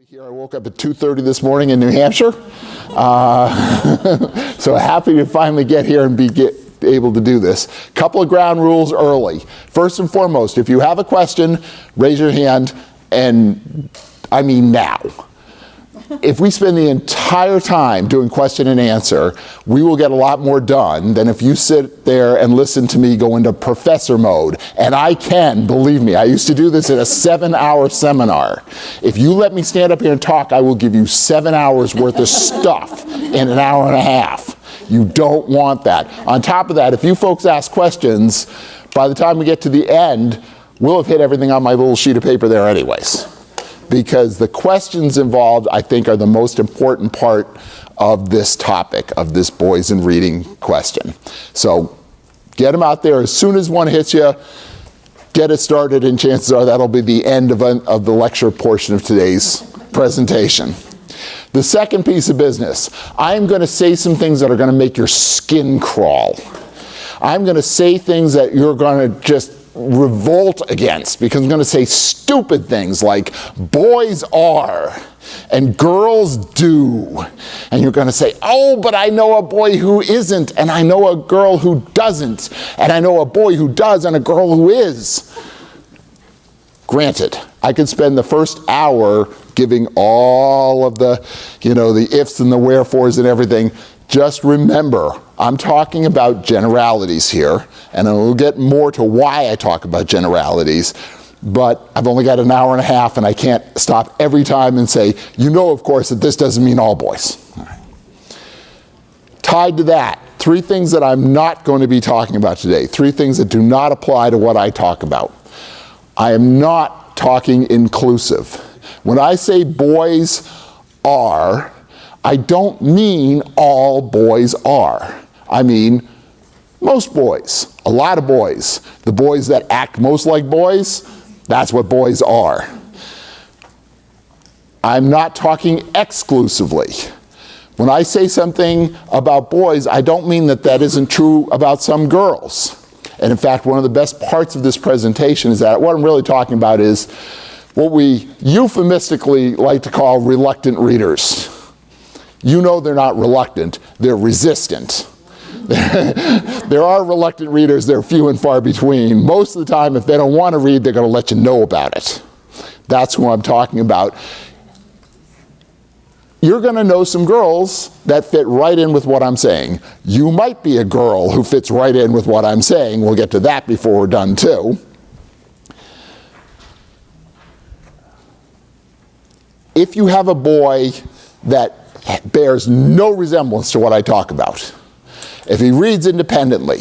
Here, I woke up at 2:30 this morning in New Hampshire, so happy to finally get here and be able to do this. Couple of ground rules early. First and foremost, if you have a question, raise your hand, and I mean now. If we spend the entire time doing question and answer, we will get a lot more done than if you sit there and listen to me go into professor mode. And I can, believe me, I used to do this in a 7-hour seminar. If you let me stand up here and talk, I will give you 7 hours worth of stuff in an hour and a half. You don't want that. On top of that, if you folks ask questions, by the time we get to the end, we'll have hit everything on my little sheet of paper there anyways. Because the questions involved, I think, are the most important part of this topic, of this boys and reading question. So get them out there as soon as one hits you, get it started, and chances are that'll be the end of the lecture portion of today's presentation. The second piece of business, I'm going to say some things that are going to make your skin crawl. I'm going to say things that you're going to just revolt against, because I'm going to say stupid things like boys are and girls do, and you're going to say, oh, but I know a boy who isn't, and I know a girl who doesn't, and I know a boy who does and a girl who is. Granted, I could spend the first hour giving all of the, the ifs and the wherefores and everything. Just remember, I'm talking about generalities here, and I'll get more to why I talk about generalities, but I've only got an hour and a half, and I can't stop every time and say, of course, that this doesn't mean all boys. All right. Tied to that, 3 things that I'm not going to be talking about today, 3 things that do not apply to what I talk about. I am not talking inclusive. When I say boys are, I don't mean all boys are. I mean most boys, a lot of boys. The boys that act most like boys, that's what boys are. I'm not talking exclusively. When I say something about boys, I don't mean that that isn't true about some girls. And in fact, one of the best parts of this presentation is that what I'm really talking about is what we euphemistically like to call reluctant readers. They're not reluctant, they're resistant. There are reluctant readers, they're few and far between. Most of the time, if they don't want to read, they're going to let you know about it. That's who I'm talking about. You're going to know some girls that fit right in with what I'm saying. You might be a girl who fits right in with what I'm saying. We'll get to that before we're done too. If you have a boy that bears no resemblance to what I talk about, if he reads independently,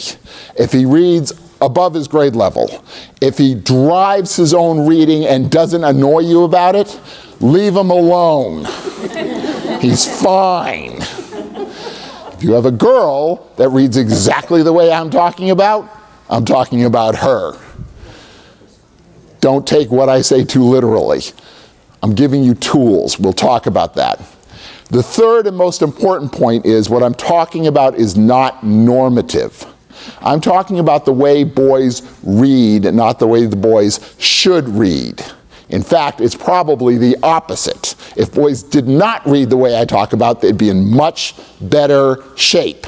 if he reads above his grade level, if he drives his own reading and doesn't annoy you about it, leave him alone. He's fine. If you have a girl that reads exactly the way I'm talking about her. Don't take what I say too literally. I'm giving you tools. We'll talk about that. The third and most important point is what I'm talking about is not normative. I'm talking about the way boys read and not the way the boys should read. In fact, it's probably the opposite. If boys did not read the way I talk about, they'd be in much better shape.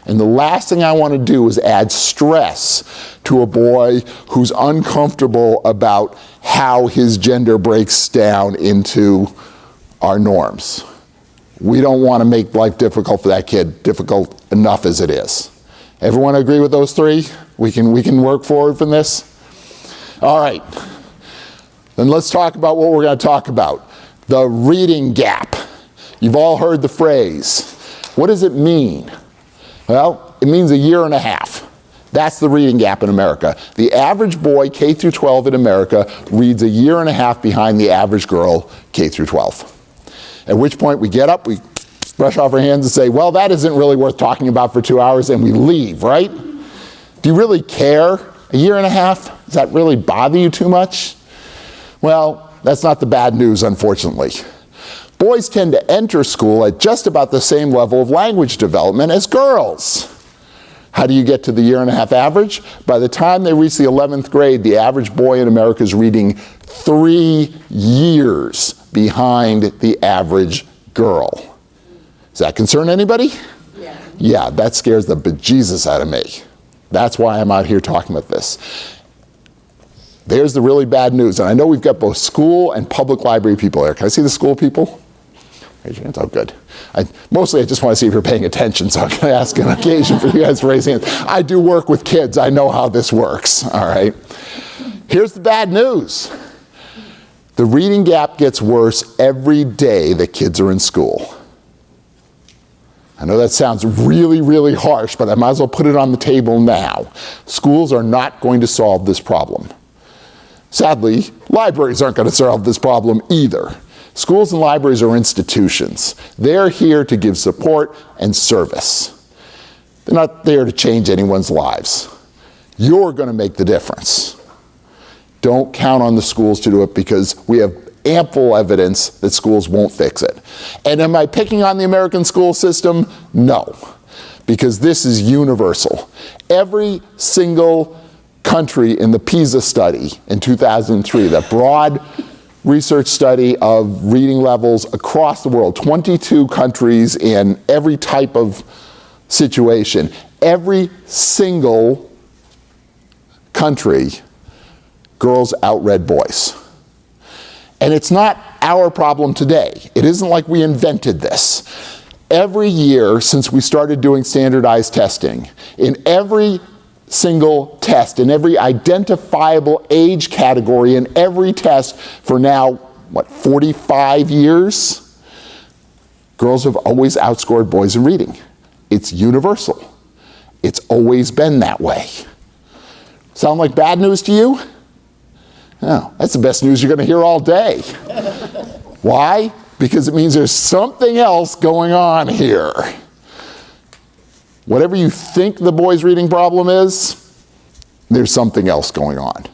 And the last thing I want to do is add stress to a boy who's uncomfortable about how his gender breaks down into our norms. We don't want to make life difficult for that kid, difficult enough as it is. Everyone agree with those 3? We can work forward from this? All right. Then let's talk about what we're going to talk about. The reading gap. You've all heard the phrase. What does it mean? Well, it means 1.5 years. That's the reading gap in America. The average boy, K through 12 in America, reads 1.5 years behind the average girl, K through 12. At which point we get up, we brush off our hands and say, well, that isn't really worth talking about for 2 hours, and we leave, right? Do you really care? 1.5 years? Does that really bother you too much? Well, that's not the bad news, unfortunately. Boys tend to enter school at just about the same level of language development as girls. How do you get to the 1.5 years average? By the time they reach the 11th grade, the average boy in America is reading 3 years behind the average girl. Does that concern anybody? Yeah. Yeah, that scares the bejesus out of me. That's why I'm out here talking about this. There's the really bad news. And I know we've got both school and public library people there. Can I see the school people? Raise your hands. Oh, good. Mostly I just want to see if you're paying attention, so I'm going to ask an occasion for you guys to raise hands. I do work with kids. I know how this works, all right? Here's the bad news. The reading gap gets worse every day that kids are in school. I know that sounds really, really harsh, but I might as well put it on the table now. Schools are not going to solve this problem. Sadly, libraries aren't going to solve this problem either. Schools and libraries are institutions. They're here to give support and service. They're not there to change anyone's lives. You're going to make the difference. Don't count on the schools to do it, because we have ample evidence that schools won't fix it. And am I picking on the American school system? No, because this is universal. Every single country in the PISA study in 2003, that broad research study of reading levels across the world, 22 countries in every type of situation, every single country, girls outread boys. And it's not our problem today. It isn't like we invented this. Every year since we started doing standardized testing, in every single test, in every identifiable age category, in every test for now, 45 years, girls have always outscored boys in reading. It's universal. It's always been that way. Sound like bad news to you? No, that's the best news you're going to hear all day. Why? Because it means there's something else going on here. Whatever you think the boys' reading problem is, there's something else going on.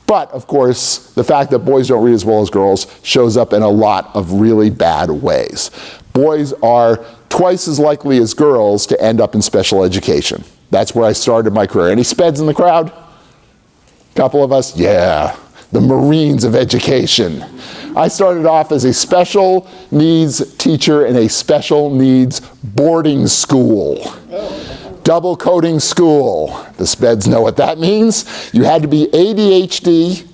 But, of course, the fact that boys don't read as well as girls shows up in a lot of really bad ways. Boys are twice as likely as girls to end up in special education. That's where I started my career. Any speds in the crowd? Couple of us? Yeah. The Marines of education. I started off as a special needs teacher in a special needs boarding school. Double coding school. The speds know what that means. You had to be ADHD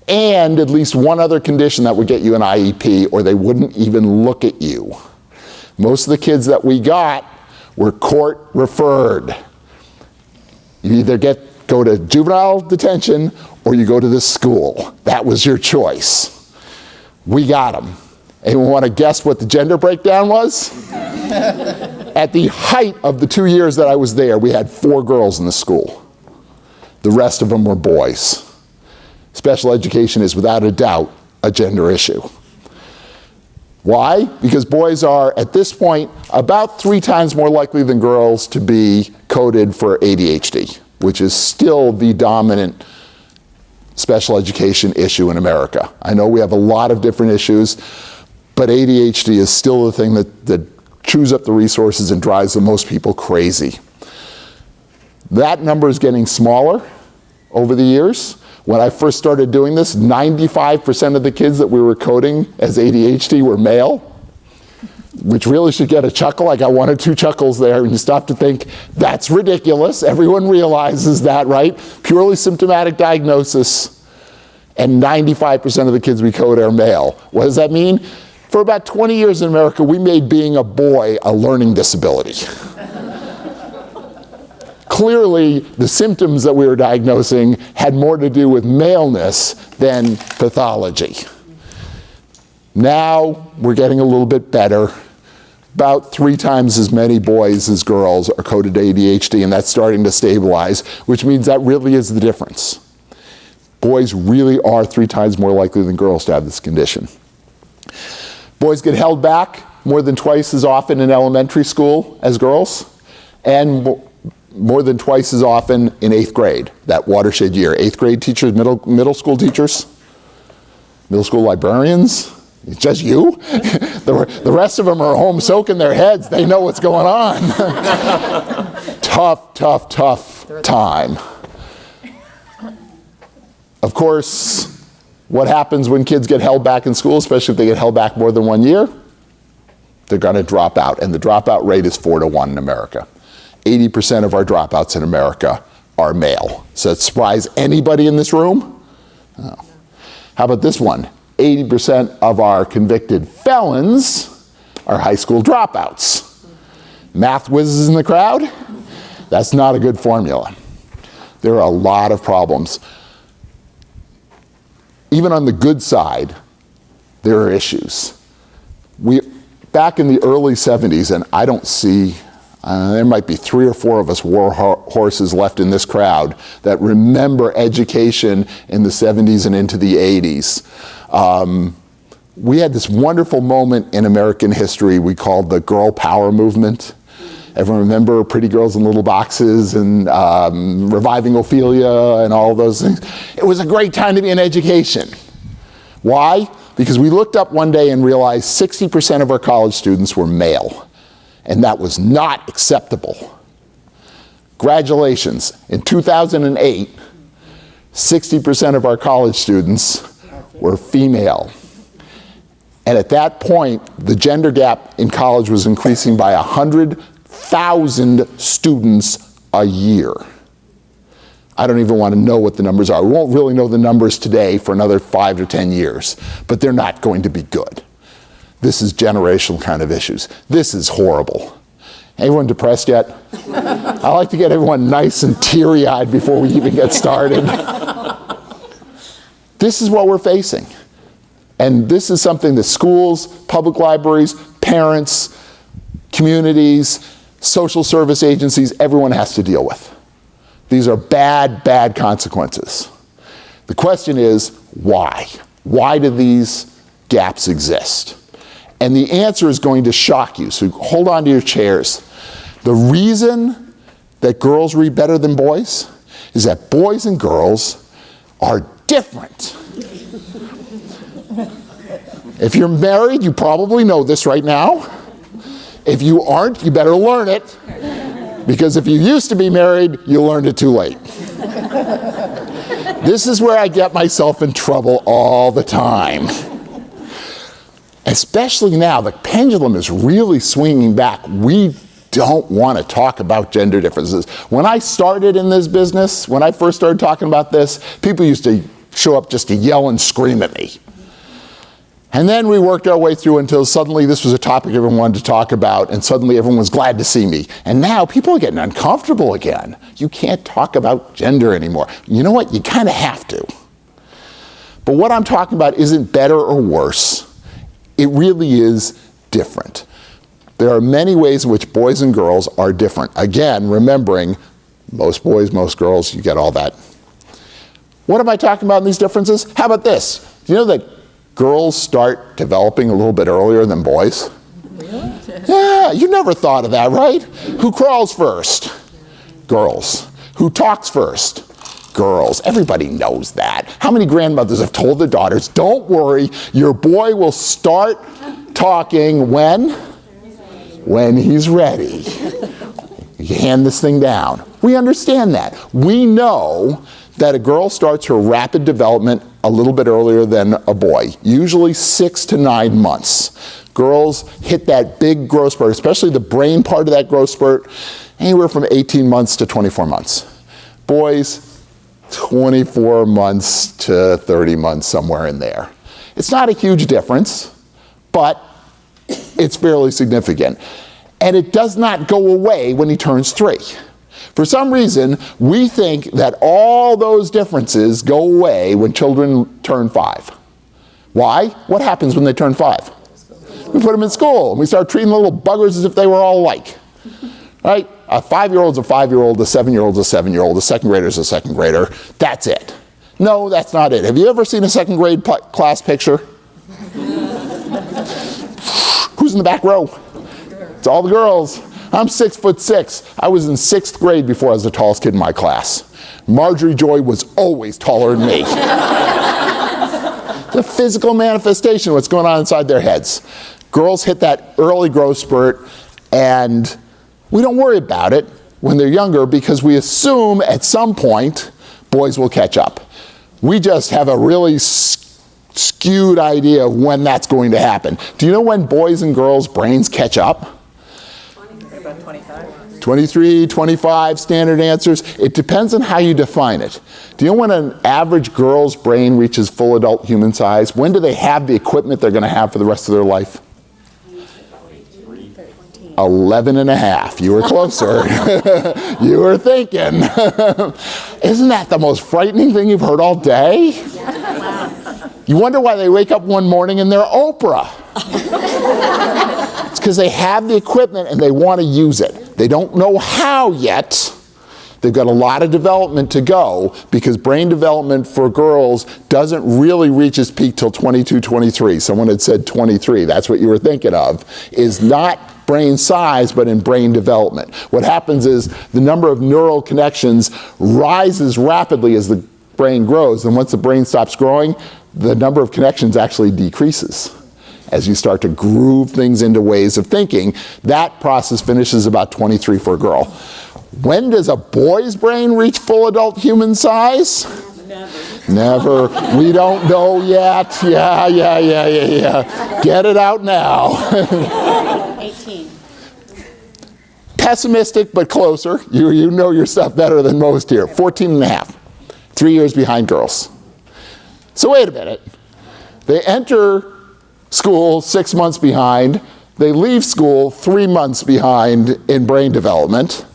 and at least one other condition that would get you an IEP, or they wouldn't even look at you. Most of the kids that we got were court referred. You either go to juvenile detention or you go to this school. That was your choice. We got them. Anyone want to guess what the gender breakdown was? At the height of the 2 years that I was there, we had 4 girls in the school. The rest of them were boys. Special education is without a doubt a gender issue. Why? Because boys are, at this point, about 3 times more likely than girls to be coded for ADHD, which is still the dominant special education issue in America. I know we have a lot of different issues, but ADHD is still the thing that chews up the resources and drives the most people crazy. That number is getting smaller over the years. When I first started doing this, 95% of the kids that we were coding as ADHD were male, which really should get a chuckle. I got 1 or 2 chuckles there, and you stop to think, that's ridiculous. Everyone realizes that, right? Purely symptomatic diagnosis, and 95% of the kids we code are male. What does that mean? For about 20 years in America, we made being a boy a learning disability. Clearly, the symptoms that we were diagnosing had more to do with maleness than pathology. Now, we're getting a little bit better. About 3 times as many boys as girls are coded ADHD, and that's starting to stabilize, which means that really is the difference. Boys really are 3 times more likely than girls to have this condition. Boys get held back more than twice as often in elementary school as girls, and more than twice as often in 8th grade, that watershed year. 8th grade teachers, middle school teachers, middle school librarians. It's just you? The rest of them are home soaking their heads. They know what's going on. Tough time. Of course, What happens when kids get held back in school, especially if they get held back more than 1 year? They're going to drop out, and the dropout rate is 4-to-1 in America. 80% of our dropouts in America are male. Does that surprise anybody in this room? No. How about this one? 80% of our convicted felons are high school dropouts. Math whizzes in the crowd? That's not a good formula. There are a lot of problems. Even on the good side, there are issues. Back in the early 70s, and I don't see, there might be 3 or 4 of us war horses left in this crowd that remember education in the 70s and into the 80s. We had this wonderful moment in American history we called the girl power movement. Everyone remember Pretty Girls in Little Boxes and reviving Ophelia and all those things? It was a great time to be in education. Why? Because we looked up one day and realized 60% of our college students were male, and that was not acceptable. Congratulations. In 2008, 60% of our college students were female. And at that point, the gender gap in college was increasing by 100,000 students a year. I don't even want to know what the numbers are. We won't really know the numbers today for another 5 to 10 years, but they're not going to be good. This is generational kind of issues. This is horrible. Anyone depressed yet? I like to get everyone nice and teary-eyed before we even get started. This is what we're facing. And this is something that schools, public libraries, parents, communities, social service agencies, everyone has to deal with. These are bad, bad consequences. The question is, why? Why do these gaps exist? And the answer is going to shock you, so hold on to your chairs. The reason that girls read better than boys is that boys and girls are different. If you're married, you probably know this right now. If you aren't, you better learn it. Because if you used to be married, you learned it too late. This is where I get myself in trouble all the time. Especially now, the pendulum is really swinging back. We don't want to talk about gender differences. When I started in this business, when I first started talking about this, people used to show up just to yell and scream at me. And then we worked our way through until suddenly this was a topic everyone wanted to talk about, and suddenly everyone was glad to see me. And now people are getting uncomfortable again. You can't talk about gender anymore. You know what? You kind of have to. But what I'm talking about isn't better or worse. It really is different. There are many ways in which boys and girls are different. Again, remembering most boys, most girls, you get all that. What am I talking about in these differences? How about this? Do you know that girls start developing a little bit earlier than boys? Really? Yeah, you never thought of that, right? Who crawls first? Girls. Who talks first? Girls. Everybody knows that. How many grandmothers have told their daughters, don't worry, your boy will start talking when? When he's ready. You hand this thing down. We understand that. We know that a girl starts her rapid development a little bit earlier than a boy, usually 6 to 9 months. Girls hit that big growth spurt, especially the brain part of that growth spurt, anywhere from 18 months to 24 months. Boys, 24 months to 30 months, somewhere in there. It's not a huge difference, but it's fairly significant. And it does not go away when he turns 3. For some reason, we think that all those differences go away when children turn 5. Why? What happens when they turn 5? We put them in school, and we start treating the little buggers as if they were all alike. Right? A 5-year-old's a 5-year-old, a 7-year-old's a 7-year-old, a second grader's a second grader. That's it. No, that's not it. Have you ever seen a second grade class picture? Who's in the back row? It's all the girls. I'm 6'6". I was in 6th grade before I was the tallest kid in my class. Marjorie Joy was always taller than me. The physical manifestation of what's going on inside their heads. Girls hit that early growth spurt, and we don't worry about it when they're younger because we assume at some point boys will catch up. We just have a really skewed idea of when that's going to happen. Do you know when boys and girls' brains catch up? About 25. 23, 25 standard answers. It depends on how you define it. Do you know when an average girl's brain reaches full adult human size? When do they have the equipment they're going to have for the rest of their life? 11 and a half. You were closer. You were thinking. Isn't that the most frightening thing you've heard all day? You wonder why they wake up one morning and they're Oprah. It's because they have the equipment and they want to use it. They don't know how yet. They've got a lot of development to go because brain development for girls doesn't really reach its peak till 22, 23. Someone had said 23. That's what you were thinking of. Is not brain size, but in brain development. What happens is the number of neural connections rises rapidly as the brain grows, and once the brain stops growing, the number of connections actually decreases. As you start to groove things into ways of thinking, that process finishes about 23 for a girl. When does a boy's brain reach full adult human size? Never. We don't know yet. Yeah. Get it out now. 18. Pessimistic, but closer. You know your stuff better than most here. 14 and a half. 3 years behind girls. So wait a minute. They enter school 6 months behind. They leave school 3 months behind in brain development.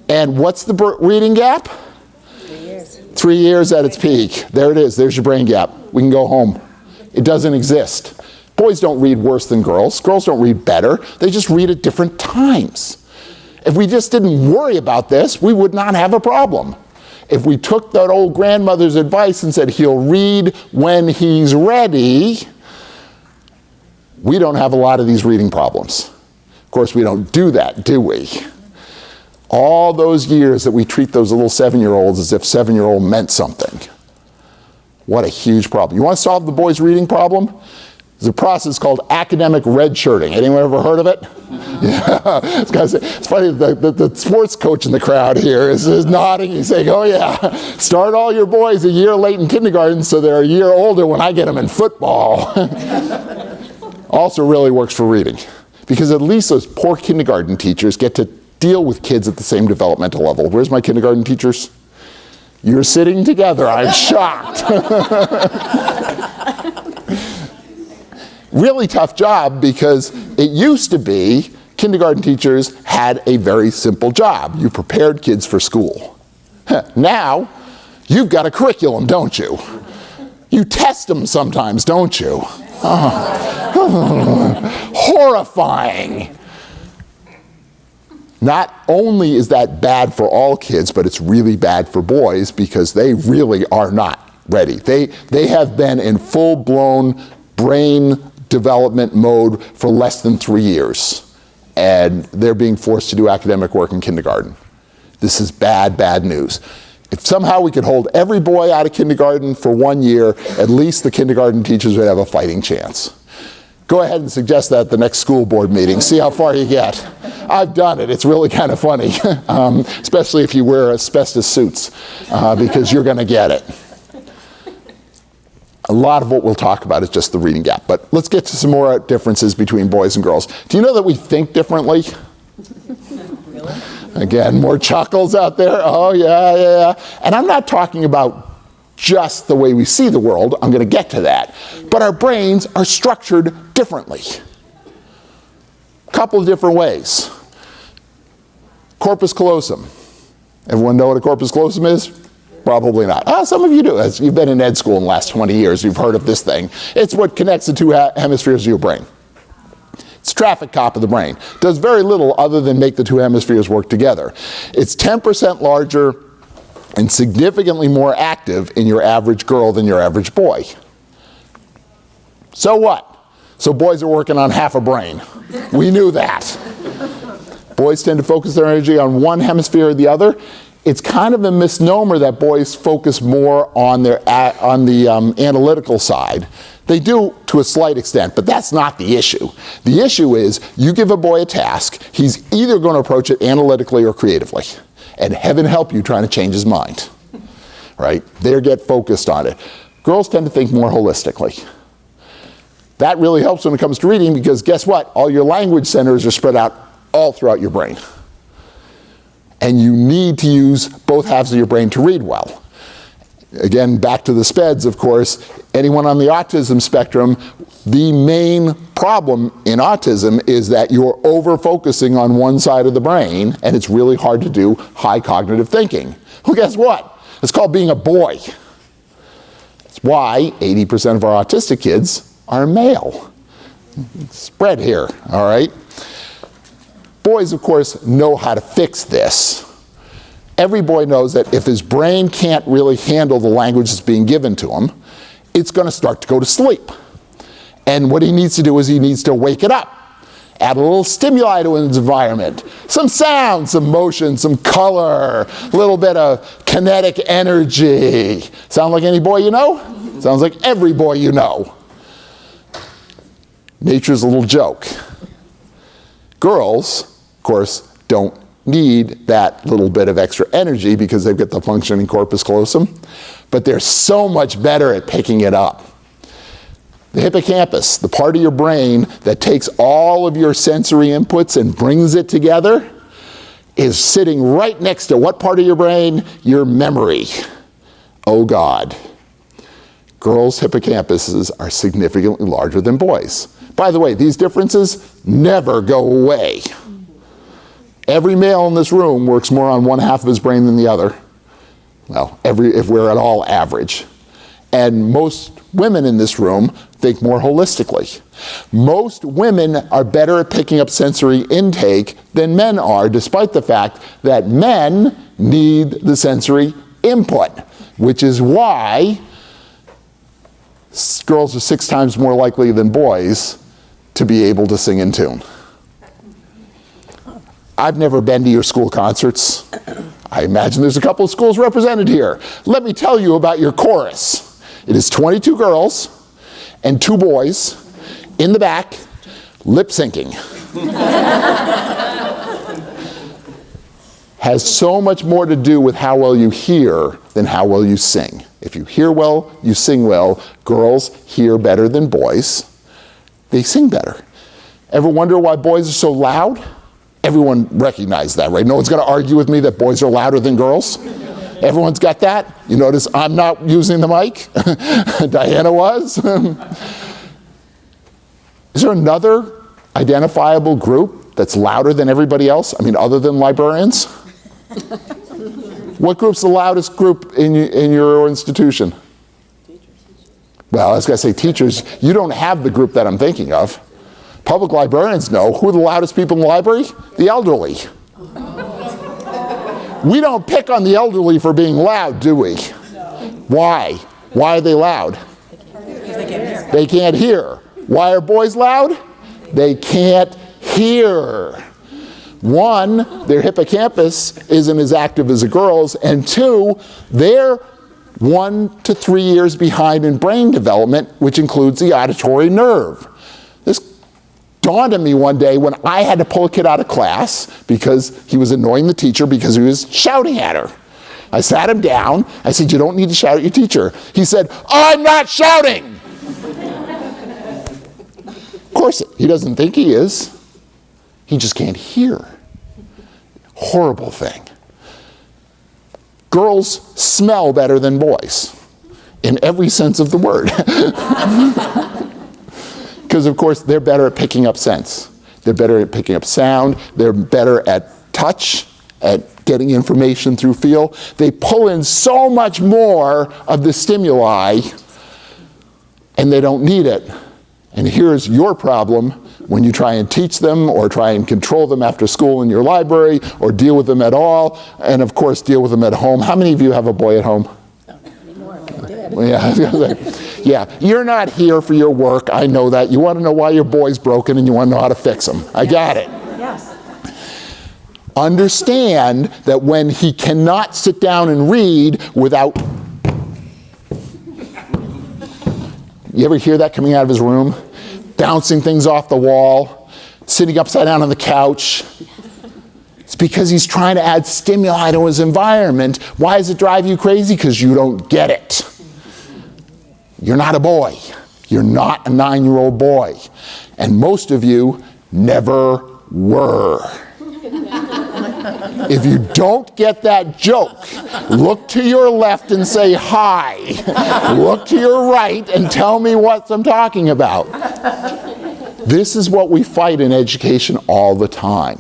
And what's the reading gap? 3 years. 3 years at its peak. There it is. There's your brain gap. We can go home. It doesn't exist. Boys don't read worse than girls. Girls don't read better. They just read at different times. If we just didn't worry about this, we would not have a problem. If we took that old grandmother's advice and said he'll read when he's ready, we don't have a lot of these reading problems. Of course, we don't do that, do we? All those years that we treat those little 7-year-olds as if 7-year-old meant something. What a huge problem. You want to solve the boys' reading problem? There's a process called academic redshirting. Anyone ever heard of it? Yeah. It's funny, the sports coach in the crowd here is nodding. He's saying, oh yeah, start all your boys a year late in kindergarten so they're a year older when I get them in football. Also really works for reading. Because at least those poor kindergarten teachers get to deal with kids at the same developmental level. Where's my kindergarten teachers? You're sitting together. I'm shocked. Really tough job because it used to be kindergarten teachers had a very simple job. You prepared kids for school. Now, you've got a curriculum, don't you? You test them sometimes, don't you? Horrifying. Not only is that bad for all kids, but it's really bad for boys because they really are not ready. They have been in full-blown brain development mode for less than 3 years, and they're being forced to do academic work in kindergarten. This is bad, bad news. If somehow we could hold every boy out of kindergarten for 1 year, at least the kindergarten teachers would have a fighting chance. Go ahead and suggest that at the next school board meeting. See how far you get. I've done it. It's really kind of funny, especially if you wear asbestos suits, because you're going to get it. A lot of what we'll talk about is just the reading gap. But let's get to some more differences between boys and girls. Do you know that we think differently? Really? Again, more chuckles out there. Oh, yeah. And I'm not talking about just the way we see the world. I'm going to get to that. But our brains are structured differently. A couple of different ways. Corpus callosum. Everyone know what a corpus callosum is? Probably not. Some of you do. As you've been in ed school in the last 20 years, you've heard of this thing. It's what connects the two hemispheres of your brain. It's traffic cop of the brain. Does very little other than make the two hemispheres work together. It's 10% larger and significantly more active in your average girl than your average boy. So what? So boys are working on half a brain. We knew that. Boys tend to focus their energy on one hemisphere or the other. It's kind of a misnomer that boys focus more on the analytical side. They do to a slight extent, but that's not the issue. The issue is you give a boy a task, he's either going to approach it analytically or creatively. And heaven help you trying to change his mind. Right? They get focused on it. Girls tend to think more holistically. That really helps when it comes to reading because guess what? All your language centers are spread out all throughout your brain. And you need to use both halves of your brain to read well. Again, back to the SPEDS, of course, anyone on the autism spectrum, the main problem in autism is that you're over-focusing on one side of the brain, and it's really hard to do high cognitive thinking. Well, guess what? It's called being a boy. That's why 80% of our autistic kids are male. Spread here, all right? Boys, of course, know how to fix this. Every boy knows that if his brain can't really handle the language that's being given to him, it's going to start to go to sleep. And what he needs to do is he needs to wake it up. Add a little stimuli to his environment. Some sound, some motion, some color, a little bit of kinetic energy. Sound like any boy you know? Sounds like every boy you know. Nature's a little joke. Girls, of course, don't need that little bit of extra energy because they've got the functioning corpus callosum, but they're so much better at picking it up. The hippocampus, the part of your brain that takes all of your sensory inputs and brings it together, is sitting right next to what part of your brain? Your memory. Oh God. Girls' hippocampuses are significantly larger than boys. By the way, these differences never go away. Every male in this room works more on one half of his brain than the other. Well, if we're at all average. And most women in this room think more holistically. Most women are better at picking up sensory intake than men are, despite the fact that men need the sensory input, which is why girls are 6 times more likely than boys to be able to sing in tune. I've never been to your school concerts. I imagine there's a couple of schools represented here. Let me tell you about your chorus. It is 22 girls and 2 boys in the back, lip syncing. Has so much more to do with how well you hear than how well you sing. If you hear well, you sing well. Girls hear better than boys. They sing better. Ever wonder why boys are so loud? Everyone recognizes that, right? No one's going to argue with me that boys are louder than girls. Everyone's got that. You notice I'm not using the mic. Diana was. Is there another identifiable group that's louder than everybody else? I mean, other than librarians? What group's the loudest group in your institution? Well, I was going to say teachers. You don't have the group that I'm thinking of. Public librarians know. Who are the loudest people in the library? The elderly. We don't pick on the elderly for being loud, do we? Why? Why are they loud? They can't hear. Why are boys loud? They can't hear. 1, their hippocampus isn't as active as a girl's, and 2, they're 1 to 3 years behind in brain development, which includes the auditory nerve. This dawned on me one day when I had to pull a kid out of class because he was annoying the teacher because he was shouting at her. I sat him down. I said, "You don't need to shout at your teacher." He said, "I'm not shouting." Of course, he doesn't think he is. He just can't hear. Horrible thing. Girls smell better than boys, in every sense of the word. Because, of course, they're better at picking up sense. They're better at picking up sound. They're better at touch, at getting information through feel. They pull in so much more of the stimuli, and they don't need it. And here's your problem when you try and teach them or try and control them after school in your library or deal with them at all, and, of course, deal with them at home. How many of you have a boy at home? Not anymore, but I did. Yeah, I was gonna say, yeah, you're not here for your work. I know that. You want to know why your boy's broken and you want to know how to fix him. I got it. Yes. Understand that when he cannot sit down and read without... You ever hear that coming out of his room? Bouncing things off the wall, sitting upside down on the couch. It's because he's trying to add stimuli to his environment. Why does it drive you crazy? Because you don't get it. You're not a boy. You're not a 9-year-old boy. And most of you never were. If you don't get that joke, look to your left and say hi. Look to your right and tell me what I'm talking about. This is what we fight in education all the time.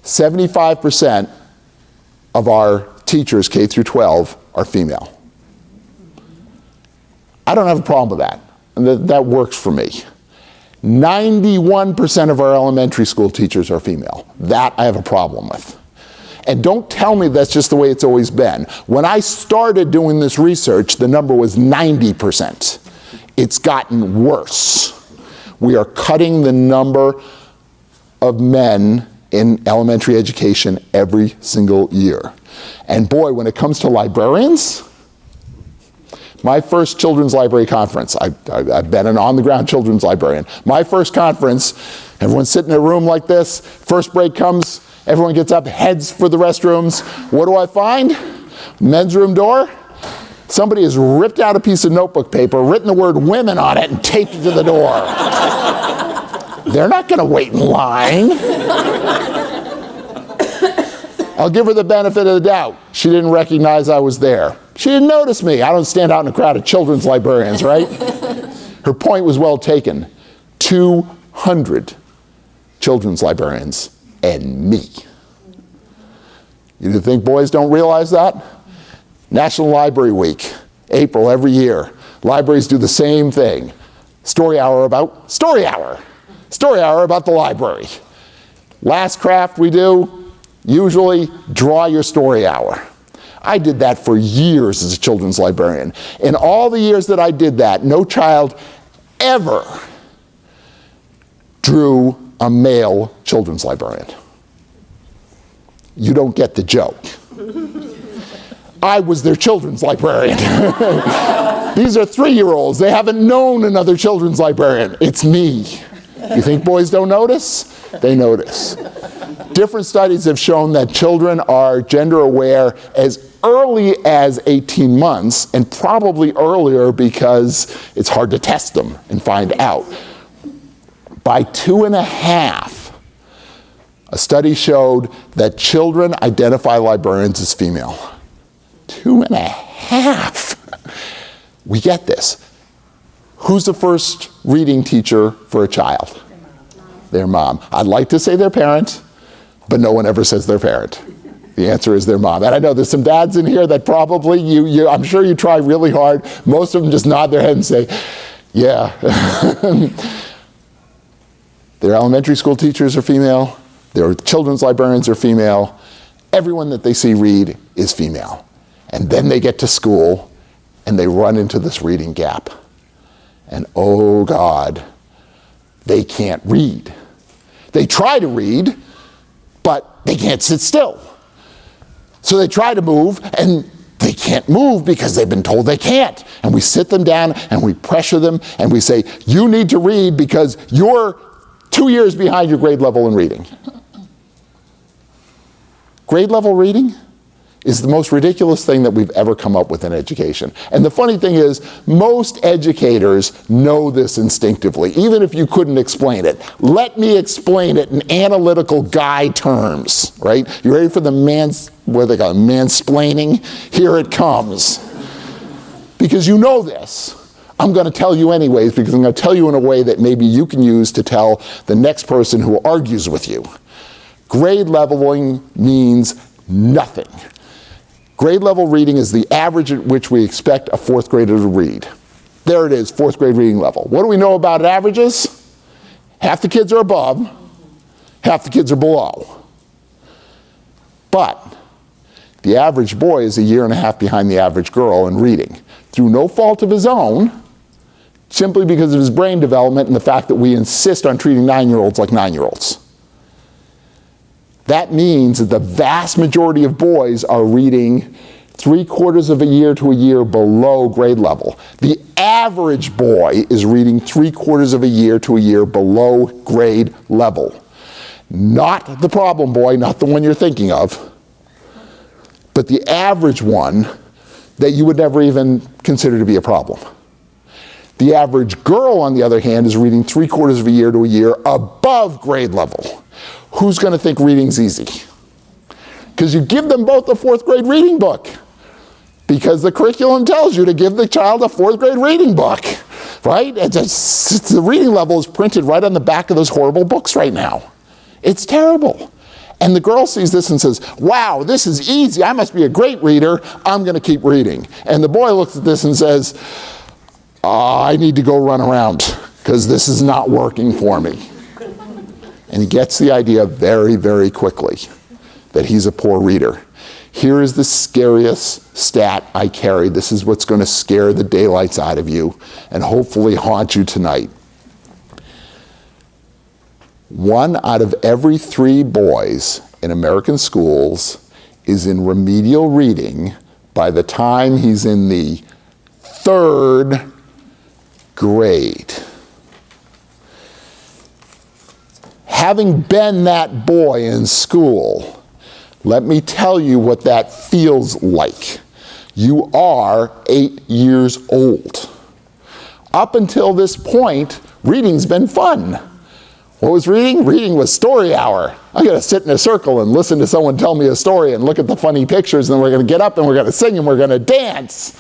75% of our teachers, K through 12, are female. I don't have a problem with that. That works for me. 91% of our elementary school teachers are female. That I have a problem with. And don't tell me that's just the way it's always been. When I started doing this research, the number was 90%. It's gotten worse. We are cutting the number of men in elementary education every single year. And boy, when it comes to librarians, my first children's library conference, I've been an on-the-ground children's librarian. My first conference, everyone's sitting in a room like this, first break comes, everyone gets up, heads for the restrooms. What do I find? Men's room door. Somebody has ripped out a piece of notebook paper, written the word women on it, and taped it to the door. They're not going to wait in line. I'll give her the benefit of the doubt. She didn't recognize I was there. She didn't notice me. I don't stand out in a crowd of children's librarians, right? Her point was well taken. 200 children's librarians and me. You think boys don't realize that? National Library Week, April every year. Libraries do the same thing. Story hour about story hour. Story hour about the library. Last craft we do, usually draw your story hour. I did that for years as a children's librarian. In all the years that I did that, no child ever drew a male children's librarian. You don't get the joke. I was their children's librarian. These are 3-year-olds. They haven't known another children's librarian. It's me. You think boys don't notice? They notice. Different studies have shown that children are gender aware as early as 18 months, and probably earlier because it's hard to test them and find out. By 2.5, a study showed that children identify librarians as female. 2.5. We get this. Who's the first reading teacher for a child? Their mom. I'd like to say their parent, but no one ever says their parent. The answer is their mom. And I know there's some dads in here that probably, I'm sure you try really hard. Most of them just nod their head and say, yeah. Their elementary school teachers are female. Their children's librarians are female. Everyone that they see read is female. And then they get to school and they run into this reading gap. And oh God, they can't read. They try to read, but they can't sit still. So they try to move, and they can't move because they've been told they can't. And we sit them down, and we pressure them, and we say, you need to read because you're 2 years behind your grade level in reading. Grade level reading is the most ridiculous thing that we've ever come up with in education. And the funny thing is, most educators know this instinctively, even if you couldn't explain it. Let me explain it in analytical guy terms, right? You ready for the mansplaining? Here it comes. Because you know this. I'm going to tell you anyways, because I'm going to tell you in a way that maybe you can use to tell the next person who argues with you. Grade leveling means nothing. Grade level reading is the average at which we expect a 4th grader to read. There it is, 4th grade reading level. What do we know about averages? Half the kids are above, half the kids are below. But the average boy is 1.5 years behind the average girl in reading, through no fault of his own, simply because of his brain development and the fact that we insist on treating 9-year-olds like 9-year-olds. That means that the vast majority of boys are reading 3/4 of a year to a year below grade level. The average boy is reading 3/4 of a year to a year below grade level. Not the problem boy, not the one you're thinking of, but the average one that you would never even consider to be a problem. The average girl, on the other hand, is reading 3/4 of a year to a year above grade level. Who's going to think reading's easy? Because you give them both a 4th grade reading book. Because the curriculum tells you to give the child a 4th grade reading book, right? The reading level is printed right on the back of those horrible books right now. It's terrible. And the girl sees this and says, wow, this is easy. I must be a great reader. I'm going to keep reading. And the boy looks at this and says, I need to go run around because this is not working for me. And he gets the idea very, very quickly that he's a poor reader. Here is the scariest stat I carry. This is what's going to scare the daylights out of you and hopefully haunt you tonight. 1 out of every 3 boys in American schools is in remedial reading by the time he's in the 3rd grade. Having been that boy in school, let me tell you what that feels like. You are 8 years old. Up until this point, reading's been fun. What was reading? Reading was story hour. I'm going to sit in a circle and listen to someone tell me a story and look at the funny pictures, and then we're going to get up and we're going to sing and we're going to dance.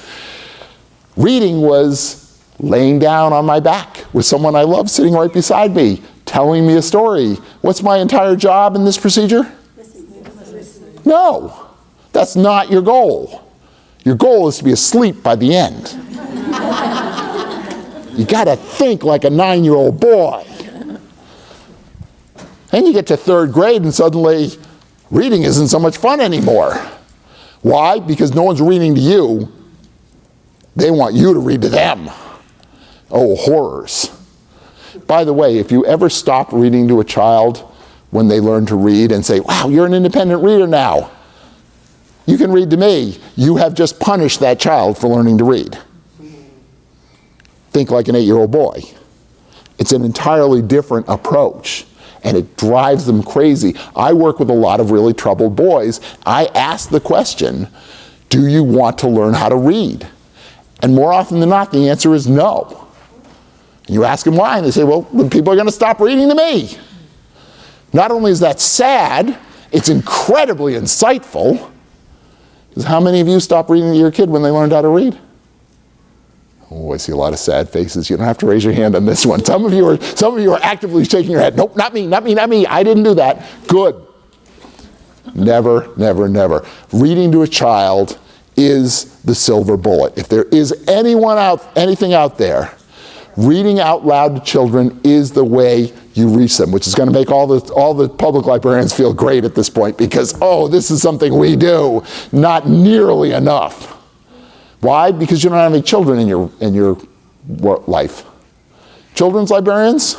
Reading was laying down on my back with someone I love sitting right beside me, telling me a story. What's my entire job in this procedure? No, that's not your goal. Your goal is to be asleep by the end. You got to think like a 9-year-old boy. Then you get to 3rd grade and suddenly reading isn't so much fun anymore. Why? Because no one's reading to you. They want you to read to them. Oh, horrors. By the way, if you ever stop reading to a child when they learn to read and say, wow, you're an independent reader now, you can read to me, you have just punished that child for learning to read. Think like an 8-year-old boy. It's an entirely different approach, and it drives them crazy. I work with a lot of really troubled boys. I ask the question, do you want to learn how to read? And more often than not, the answer is no. And you ask them why, and they say, well, the people are going to stop reading to me. Not only is that sad, it's incredibly insightful. Because how many of you stop reading to your kid when they learned how to read? Oh, I see a lot of sad faces. You don't have to raise your hand on this one. Some of you are actively shaking your head. Nope, not me, not me, not me. I didn't do that. Good. Never, never, never. Reading to a child is the silver bullet. If there is anything out there, reading out loud to children is the way you reach them, which is going to make all the public librarians feel great at this point because, oh, this is something we do. Not nearly enough. Why? Because you don't have any children in your life. Children's librarians?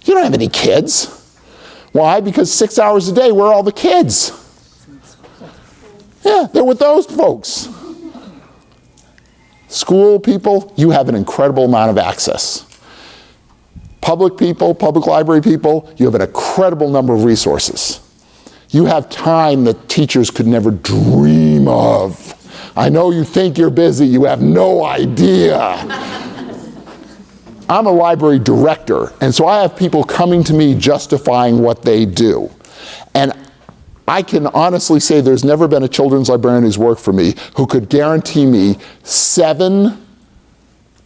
You don't have any kids. Why? Because 6 hours a day, where are all the kids? Yeah, they're with those folks. School people, you have an incredible amount of access. Public people, public library people, you have an incredible number of resources. You have time that teachers could never dream of. I know you think you're busy, you have no idea. I'm a library director, and so I have people coming to me justifying what they do. And I can honestly say there's never been a children's librarian who's worked for me who could guarantee me 7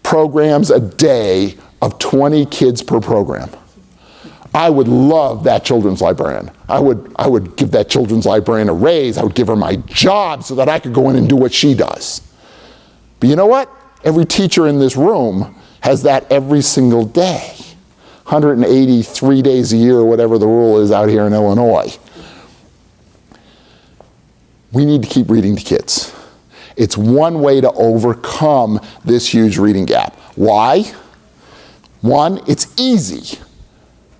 programs a day of 20 kids per program. I would love that children's librarian. I would give that children's librarian a raise. I would give her my job so that I could go in and do what she does. But you know what? Every teacher in this room has that every single day. 183 days a year, or whatever the rule is out here in Illinois. We need to keep reading to kids. It's one way to overcome this huge reading gap. Why? One, it's easy.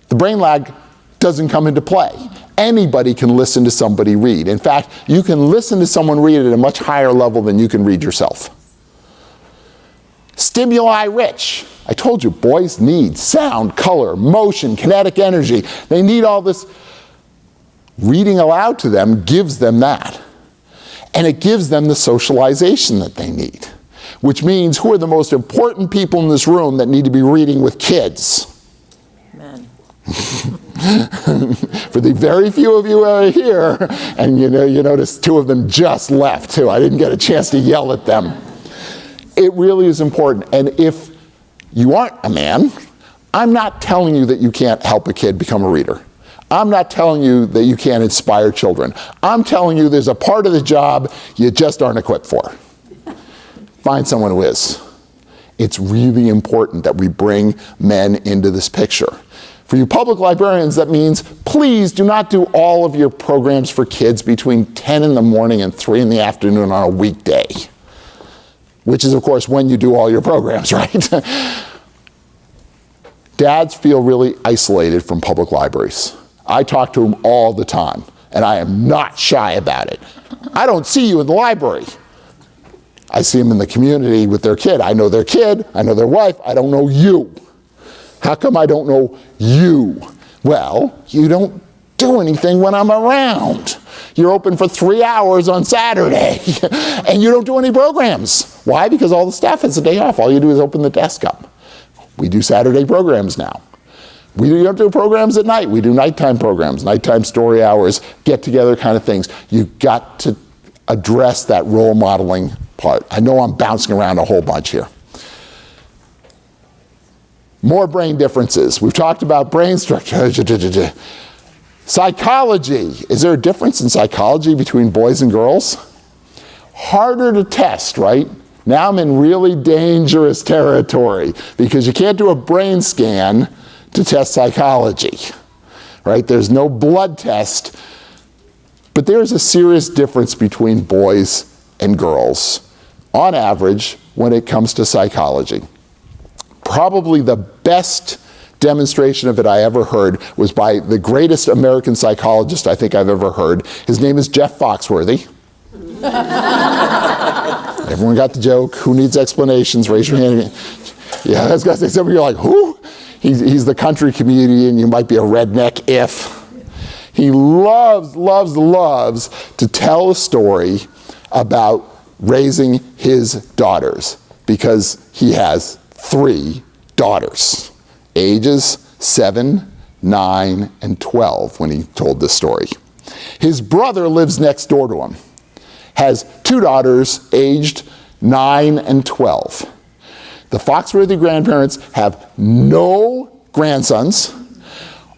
The brain lag doesn't come into play. Anybody can listen to somebody read. In fact, you can listen to someone read at a much higher level than you can read yourself. Stimuli rich. I told you, boys need sound, color, motion, kinetic energy. They need all this. Reading aloud to them gives them that. And it gives them the socialization that they need. Which means, who are the most important people in this room that need to be reading with kids? Men. For the very few of you who are here, and you notice two of them just left too. I didn't get a chance to yell at them. It really is important. And if you aren't a man, I'm not telling you that you can't help a kid become a reader. I'm not telling you that you can't inspire children. I'm telling you there's a part of the job you just aren't equipped for. Find someone who is. It's really important that we bring men into this picture. For you public librarians, that means please do not do all of your programs for kids between 10 in the morning and 3 in the afternoon on a weekday, which is, of course, when you do all your programs, right? Dads feel really isolated from public libraries. I talk to them all the time, and I am not shy about it. I don't see you in the library. I see them in the community with their kid. I know their kid, I know their wife, I don't know you. How come I don't know you? Well, you don't do anything when I'm around. You're open for 3 hours on Saturday, and you don't do any programs. Why? Because all the staff has a day off. All you do is open the desk up. We do Saturday programs now. We don't do programs at night. We do nighttime programs, nighttime story hours, get-together kind of things. You've got to address that role modeling part. I know I'm bouncing around a whole bunch here. More brain differences. We've talked about brain structure. Psychology. Is there a difference in psychology between boys and girls? Harder to test, right? Now I'm in really dangerous territory because you can't do a brain scan to test psychology, right? There's no blood test, but there's a serious difference between boys and girls, on average, when it comes to psychology. Probably the best demonstration of it I ever heard was by the greatest American psychologist I think I've ever heard. His name is Jeff Foxworthy. Everyone got the joke. Who needs explanations? Raise your hand. Yeah, I was going to say, some of you are like, who? He's the country comedian. You might be a redneck if. He loves to tell a story about raising his daughters because he has 3 daughters, ages 7, 9, and 12 when he told this story. His brother lives next door to him, has 2 daughters aged 9 and 12. The Foxworthy grandparents have no grandsons.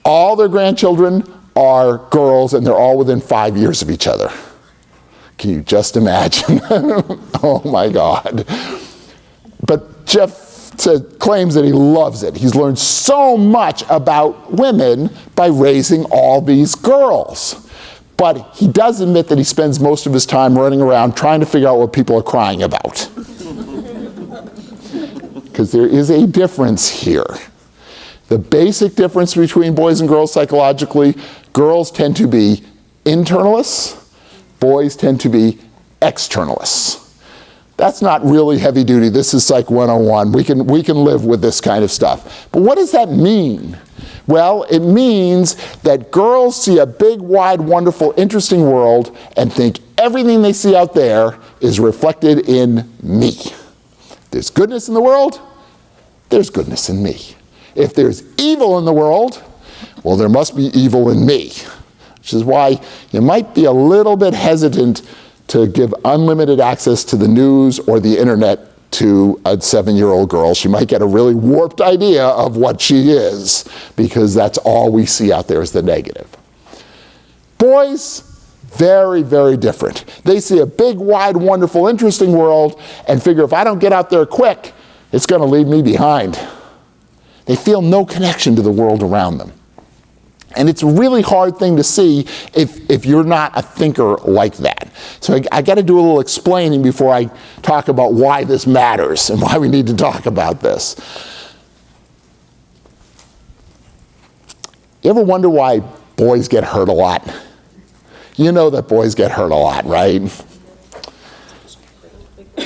All their grandchildren are girls, and they're all within 5 years of each other. Can you just imagine? Oh my God. But Jeff claims that he loves it. He's learned so much about women by raising all these girls. But he does admit that he spends most of his time running around trying to figure out what people are crying about. Because there is a difference here. The basic difference between boys and girls psychologically, girls tend to be internalists, boys tend to be externalists. That's not really heavy duty. This is Psych 101. We can live with this kind of stuff. But what does that mean? Well, it means that girls see a big, wide, wonderful, interesting world and think everything they see out there is reflected in me. There's goodness in the world, there's goodness in me. If there's evil in the world, well, there must be evil in me. Which is why you might be a little bit hesitant to give unlimited access to the news or the internet to a 7-year-old girl. She might get a really warped idea of what she is, because that's all we see out there is the negative. Boys, very, very different. They see a big, wide, wonderful, interesting world and figure if I don't get out there quick, it's going to leave me behind. They feel no connection to the world around them. And it's a really hard thing to see if you're not a thinker like that. So I got to do a little explaining before I talk about why this matters and why we need to talk about this. You ever wonder why boys get hurt a lot? You know that boys get hurt a lot, right?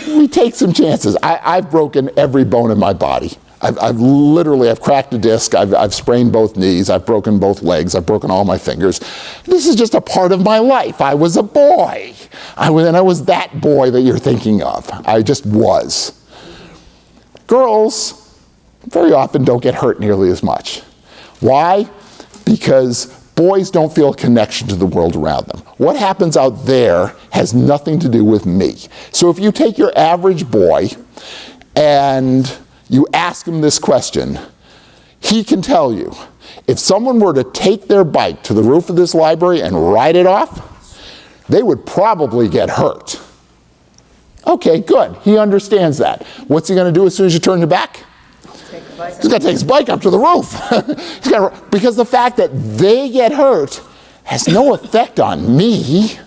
We take some chances. I've broken every bone in my body. I've cracked a disc, I've sprained both knees, I've broken both legs, I've broken all my fingers. This is just a part of my life. I was a boy. I was that boy that you're thinking of. I just was. Girls very often don't get hurt nearly as much. Why? Because boys don't feel a connection to the world around them. What happens out there has nothing to do with me. So if you take your average boy and you ask him this question, he can tell you, if someone were to take their bike to the roof of this library and ride it off, they would probably get hurt. Okay, good. He understands that. What's he going to do as soon as you turn your back? He's going to take his bike up to the roof. Because the fact that they get hurt has no effect on me.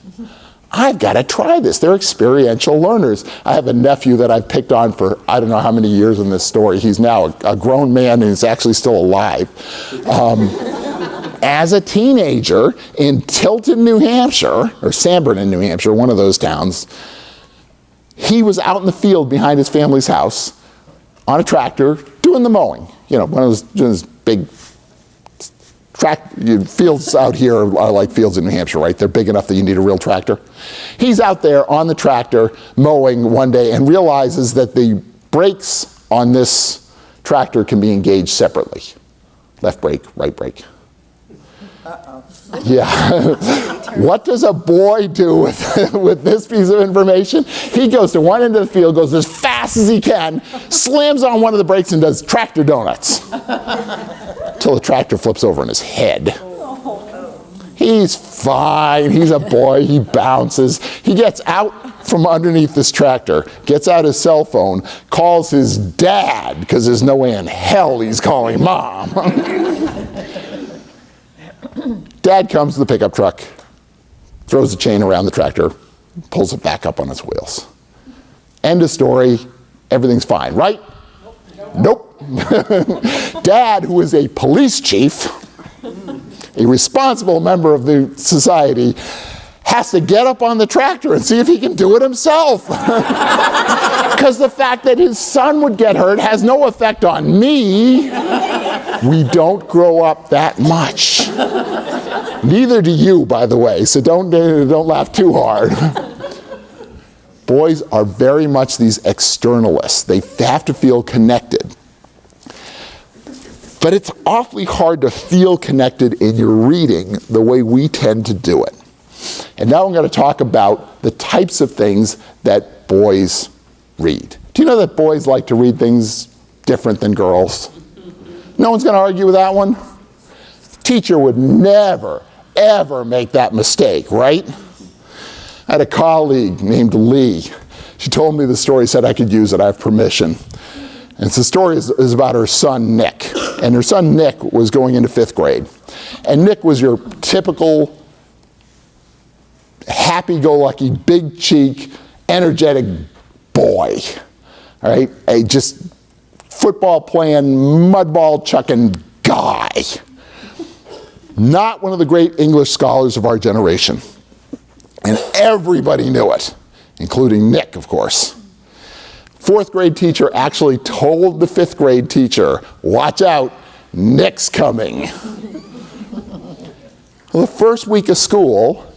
I've got to try this. They're experiential learners. I have a nephew that I've picked on for I don't know how many years in this story. He's now a grown man and he's actually still alive. As a teenager in Tilton, New Hampshire, or Sanborn, New Hampshire, one of those towns, he was out in the field behind his family's house on a tractor doing the mowing. You know, one of those big fields out here are like fields in New Hampshire, right? They're big enough that you need a real tractor. He's out there on the tractor mowing one day and realizes that the brakes on this tractor can be engaged separately. Left brake, right brake. Uh-oh. Yeah. What does a boy do with this piece of information? He goes to one end of the field, goes as fast as he can, slams on one of the brakes and does tractor donuts. Until the tractor flips over in his head. He's fine. He's a boy. He bounces. He gets out from underneath this tractor, gets out his cell phone, calls his dad, because there's no way in hell he's calling mom. Dad comes to the pickup truck, throws the chain around the tractor, pulls it back up on its wheels. End of story. Everything's fine, right? Nope. Dad, who is a police chief, a responsible member of the society, has to get up on the tractor and see if he can do it himself. Because the fact that his son would get hurt has no effect on me. We don't grow up that much. Neither do you, by the way, so don't laugh too hard. Boys are very much these externalists. They have to feel connected. But it's awfully hard to feel connected in your reading the way we tend to do it. And now I'm going to talk about the types of things that boys read. Do you know that boys like to read things different than girls? No one's going to argue with that one? Teacher would never, ever make that mistake, right? I had a colleague named Lee. She told me the story, said I could use it, I have permission. And the story is about her son, Nick. And her son, Nick, was going into 5th grade. And Nick was your typical happy-go-lucky, big cheek, energetic boy. All right? A just football-playing, mudball-chucking guy. Not one of the great English scholars of our generation. And everybody knew it, including Nick, of course. 4th grade teacher actually told the 5th grade teacher, watch out, Nick's coming. Well, the first week of school,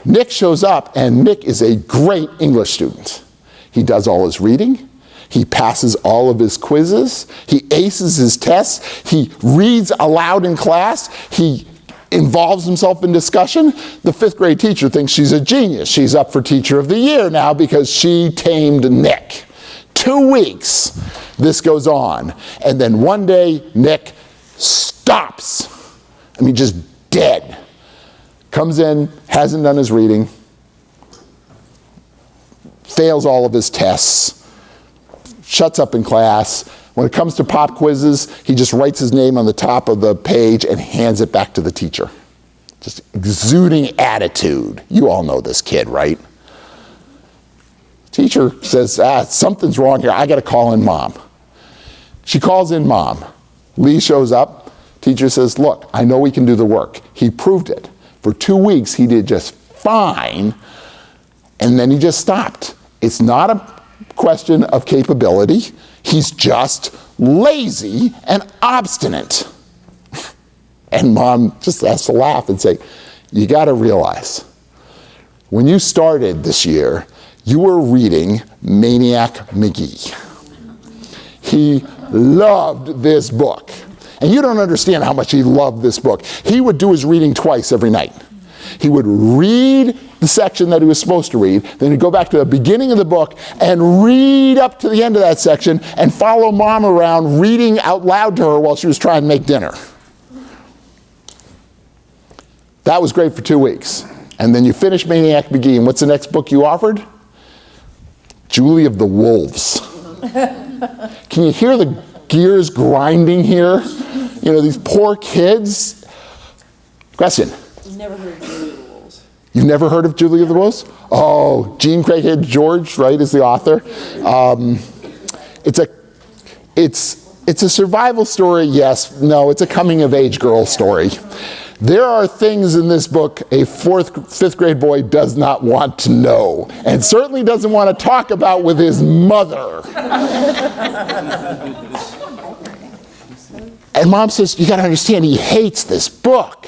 Nick shows up, and Nick is a great English student. He does all his reading. He passes all of his quizzes. He aces his tests. He reads aloud in class. He involves himself in discussion. The 5th grade teacher thinks she's a genius. She's up for Teacher of the Year now because she tamed Nick. 2 weeks this goes on. And then one day, Nick stops. I mean, just dead. Comes in, hasn't done his reading, fails all of his tests, shuts up in class. When it comes to pop quizzes, he just writes his name on the top of the page and hands it back to the teacher. Just exuding attitude. You all know this kid, right? Teacher says, something's wrong here. I got to call in mom. She calls in mom. Lee shows up. Teacher says, look, I know we can do the work. He proved it. For 2 weeks, he did just fine, and then he just stopped. It's not a question of capability. He's just lazy and obstinate. And Mom just has to laugh and say, you got to realize, when you started this year, you were reading Maniac McGee. He loved this book. And you don't understand how much he loved this book. He would do his reading twice every night. He would read the section that he was supposed to read, then he'd go back to the beginning of the book and read up to the end of that section and follow Mom around reading out loud to her while she was trying to make dinner. That was great for 2 weeks. And then you finish Maniac McGee, and what's the next book you offered? Julie of the Wolves. Can you hear the gears grinding here? You know, these poor kids. Question. Never heard of Julie of the Wolves. You've never heard of Julie of the Wolves? Oh, Jean Craighead George, right, is the author. It's a survival story, yes. No, it's a coming-of-age girl story. There are things in this book a fifth grade boy does not want to know, and certainly doesn't want to talk about with his mother. And Mom says, you got to understand, he hates this book.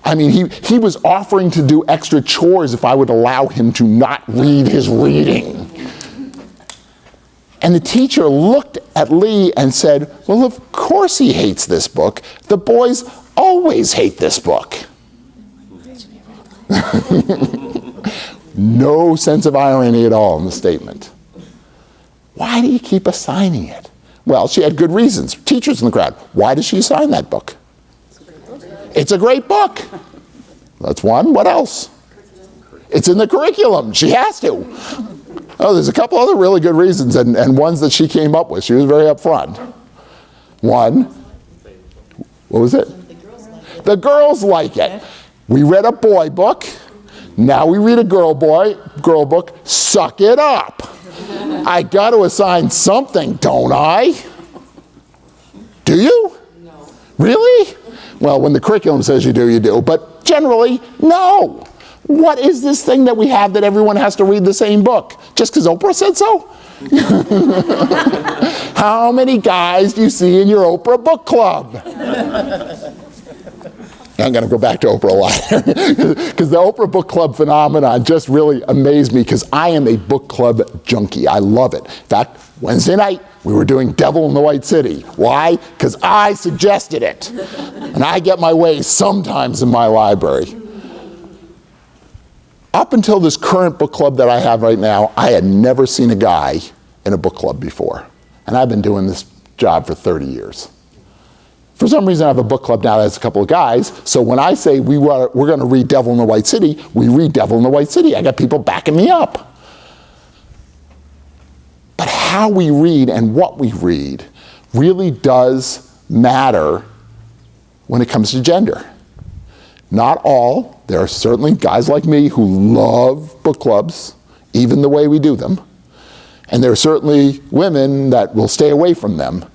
I mean, he was offering to do extra chores if I would allow him to not read his reading. And the teacher looked at Lee and said, well, of course he hates this book. The boys always hate this book. No sense of irony at all in the statement. Why do you keep assigning it? Well, she had good reasons. Teachers in the crowd. Why does she assign that book? It's a great book. That's one. What else? It's in the curriculum. She has to. Oh, there's a couple other really good reasons, and ones that she came up with. She was very upfront. One, what was it? The girls like it. We read a boy book. Now we read a girl book. Suck it up. I got to assign something, don't I? Do you? No. Really? Well, when the curriculum says you do, you do. But generally, no. What is this thing that we have that everyone has to read the same book? Just because Oprah said so? How many guys do you see in your Oprah book club? I'm going to go back to Oprah a lot because the Oprah book club phenomenon just really amazed me because I am a book club junkie. I love it. In fact, Wednesday night, we were doing Devil in the White City. Why? Because I suggested it. And I get my way sometimes in my library. Up until this current book club that I have right now, I had never seen a guy in a book club before. And I've been doing this job for 30 years. For some reason, I have a book club now that has a couple of guys. So when I say we're going to read Devil in the White City, we read Devil in the White City. I got people backing me up. But how we read and what we read really does matter when it comes to gender. Not all. There are certainly guys like me who love book clubs, even the way we do them. And there are certainly women that will stay away from them.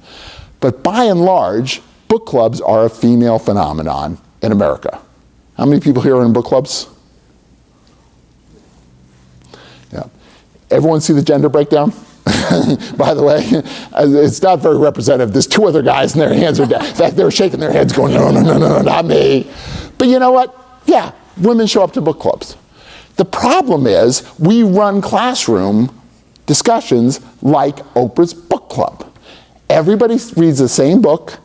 But by and large, book clubs are a female phenomenon in America. How many people here are in book clubs? Yeah. Everyone see the gender breakdown? By the way, it's not very representative. There's two other guys and their hands are down. In fact, they're shaking their heads going, no, not me. But you know what? Yeah, women show up to book clubs. The problem is we run classroom discussions like Oprah's book club. Everybody reads the same book.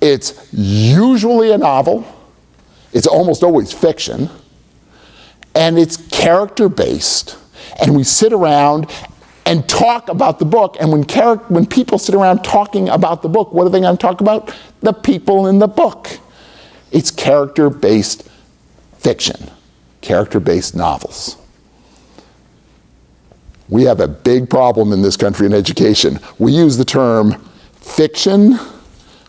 It's usually a novel. It's almost always fiction. And it's character-based. And we sit around and talk about the book. And when people sit around talking about the book, what are they going to talk about? The people in the book. It's character-based fiction, character-based novels. We have a big problem in this country in education. We use the term fiction,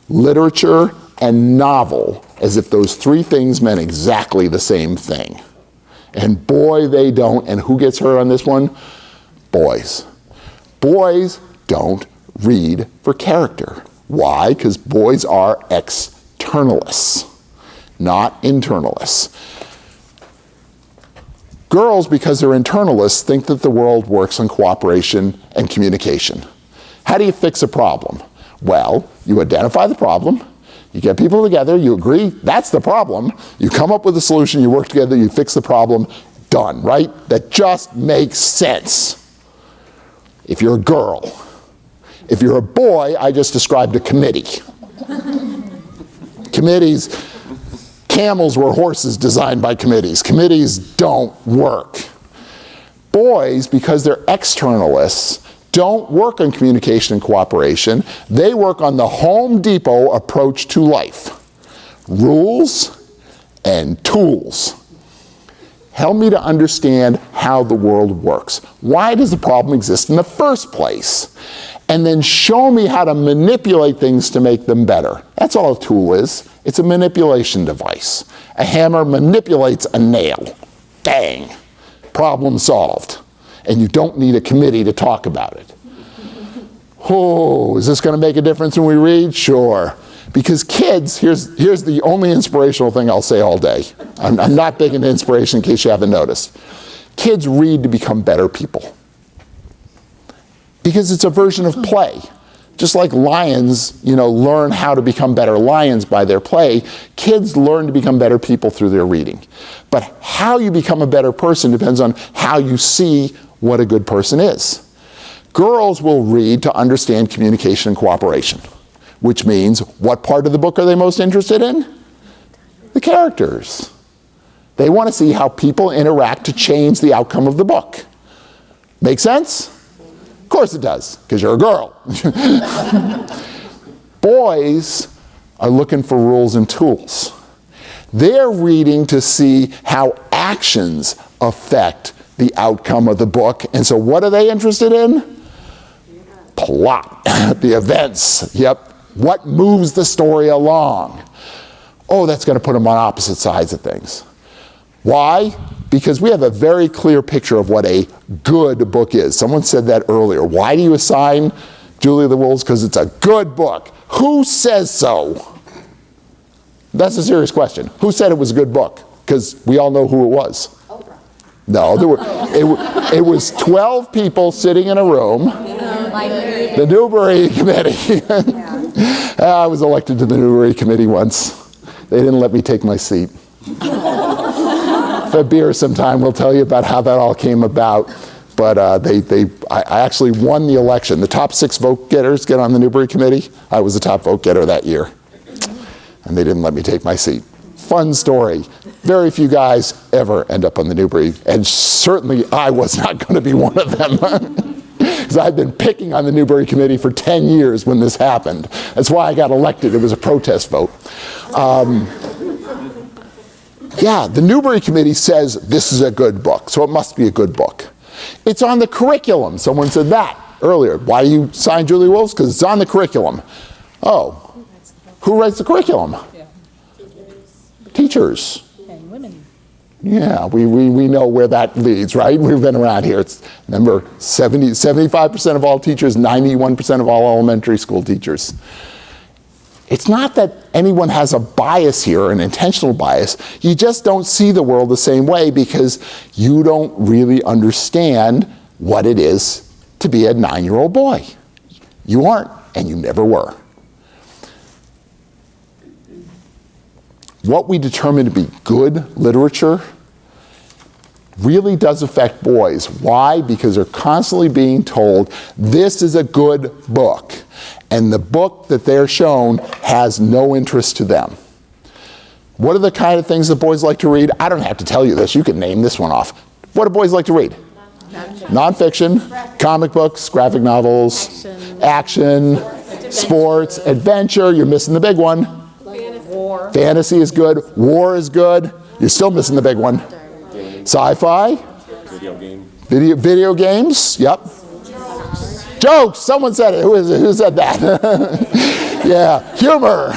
literature, and novel as if those three things meant exactly the same thing. And boy, they don't. And who gets hurt on this one? Boys. Boys don't read for character. Why? Because boys are externalists, not internalists. Girls, because they're internalists, think that the world works on cooperation and communication. How do you fix a problem? Well, you identify the problem, you get people together, you agree, that's the problem, you come up with a solution, you work together, you fix the problem, done, right? That just makes sense. If you're a girl. If you're a boy, I just described a committee. Committees, camels were horses designed by committees. Committees don't work. Boys, because they're externalists, don't work on communication and cooperation. They work on the Home Depot approach to life. Rules and tools. Help me to understand how the world works. Why does the problem exist in the first place? And then show me how to manipulate things to make them better. That's all a tool is. It's a manipulation device. A hammer manipulates a nail. Bang. Problem solved. And you don't need a committee to talk about it. Oh, is this going to make a difference when we read? Sure. Because kids, here's the only inspirational thing I'll say all day. I'm not big into inspiration in case you haven't noticed. Kids read to become better people. Because it's a version of play. Just like lions, learn how to become better lions by their play, kids learn to become better people through their reading. But how you become a better person depends on how you see what a good person is. Girls will read to understand communication and cooperation, which means what part of the book are they most interested in? The characters. They want to see how people interact to change the outcome of the book. Make sense? Of course it does, because you're a girl. Boys are looking for rules and tools. They're reading to see how actions affect the outcome of the book. And so what are they interested in? Plot, the events, yep. What moves the story along? Oh, that's going to put them on opposite sides of things. Why? Because we have a very clear picture of what a good book is. Someone said that earlier. Why do you assign Julie the Wolves? Because it's a good book. Who says so? That's a serious question. Who said it was a good book? Because we all know who it was. Oprah. No, it was 12 people sitting in a room. The Newbery Committee. I was elected to the Newbery Committee once. They didn't let me take my seat. For beer sometime, we'll tell you about how that all came about. But I actually won the election. The top 6 vote getters get on the Newbery Committee. I was the top vote getter that year. And they didn't let me take my seat. Fun story. Very few guys ever end up on the Newbery. And certainly I was not going to be one of them. Because I've been picking on the Newbery Committee for 10 years when this happened. That's why I got elected. It was a protest vote. Yeah, the Newbery Committee says this is a good book, so it must be a good book. It's on the curriculum. Someone said that earlier. Why do you sign Julie Wolves? Because it's on the curriculum. Oh, who writes the curriculum? Yeah. Teachers. And women. Yeah, we know where that leads, right? We've been around here. It's number 75% of all teachers, 91% of all elementary school teachers. It's not that anyone has a bias here, an intentional bias. You just don't see the world the same way because you don't really understand what it is to be a 9-year-old boy. You aren't, and you never were. What we determine to be good literature really does affect boys. Why? Because they're constantly being told, this is a good book. And the book that they're shown has no interest to them. What are the kind of things that boys like to read? I don't have to tell you this. You can name this one off. What do boys like to read? Nonfiction, comic books, graphic novels, action, sports, adventure. You're missing the big one. War. Fantasy is good. War is good. You're still missing the big one. Sci-fi. Video games. Yep. Jokes. Someone said it. Who said that? Yeah. Humor.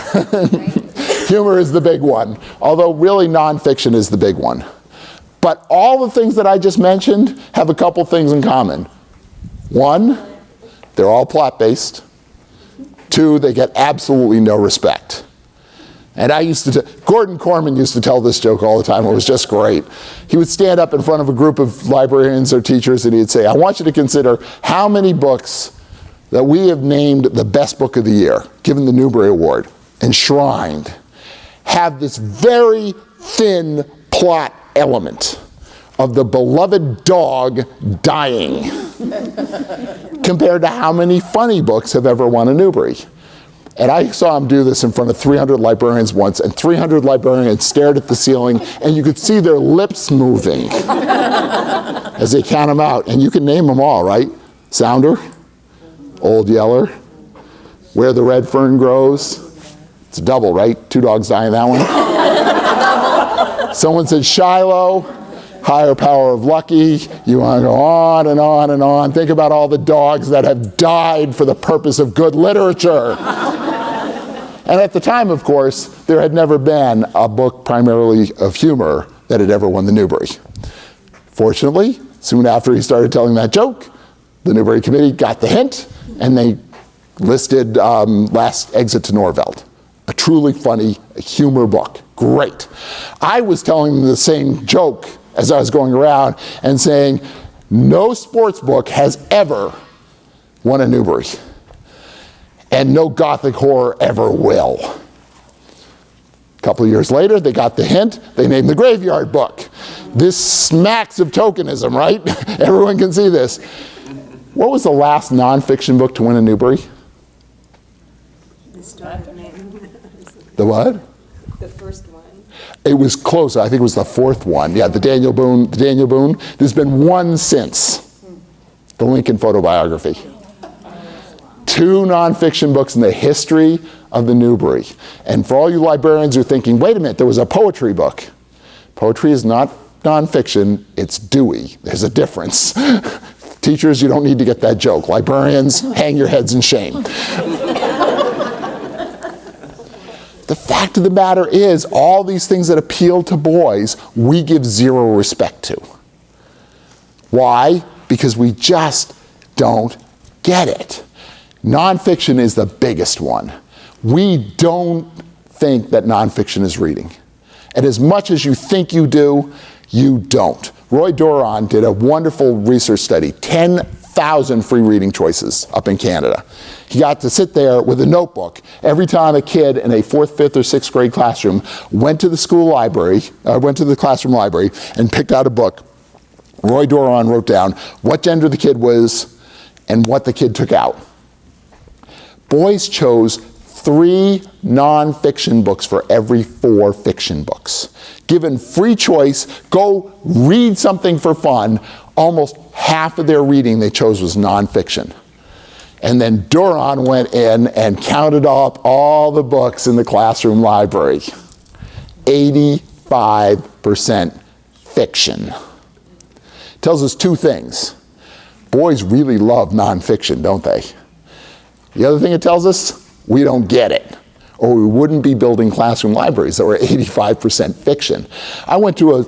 Humor is the big one. Although really nonfiction is the big one. But all the things that I just mentioned have a couple things in common. One, they're all plot-based. Two, they get absolutely no respect. And Gordon Corman used to tell this joke all the time. It was just great. He would stand up in front of a group of librarians or teachers and he'd say, I want you to consider how many books that we have named the best book of the year, given the Newbery Award, enshrined, have this very thin plot element of the beloved dog dying compared to how many funny books have ever won a Newbery. And I saw him do this in front of 300 librarians once, and 300 librarians stared at the ceiling, and you could see their lips moving as they count them out. And you can name them all, right? Sounder, Old Yeller, Where the Red Fern Grows. It's a double, right? 2 dogs die in that one. Someone said Shiloh, Higher Power of Lucky. You want to go on and on and on. Think about all the dogs that have died for the purpose of good literature. And at the time, of course, there had never been a book primarily of humor that had ever won the Newbery. Fortunately, soon after he started telling that joke, the Newbery Committee got the hint, and they listed Last Exit to Norveld, a truly funny humor book. Great. I was telling them the same joke as I was going around and saying, no sports book has ever won a Newbery. And no Gothic horror ever will. A couple of years later, they got the hint. They named the Graveyard Book. This smacks of tokenism, right? Everyone can see this. What was the last nonfiction book to win a Newbery? The what? The first one. It was close. I think it was the 4th one. Yeah, the Daniel Boone. There's been one since. The Lincoln Photobiography. 2 nonfiction books in the history of the Newbery. And for all you librarians who are thinking, wait a minute, there was a poetry book. Poetry is not nonfiction, it's Dewey. There's a difference. Teachers, you don't need to get that joke. Librarians, hang your heads in shame. The fact of the matter is, all these things that appeal to boys, we give zero respect to. Why? Because we just don't get it. Nonfiction is the biggest one. We don't think that nonfiction is reading. And as much as you think you do, you don't. Roy Doron did a wonderful research study, 10,000 free reading choices up in Canada. He got to sit there with a notebook every time a kid in a 4th, 5th, or 6th grade classroom went to the school library, went to the classroom library and picked out a book. Roy Doron wrote down what gender the kid was and what the kid took out. Boys chose 3 nonfiction books for every 4 fiction books. Given free choice, go read something for fun, almost half of their reading they chose was nonfiction. And then Doron went in and counted up all the books in the classroom library. 85% fiction. Tells us 2 things. Boys really love nonfiction, don't they? The other thing it tells us, we don't get it, or we wouldn't be building classroom libraries that were 85% fiction. I went to a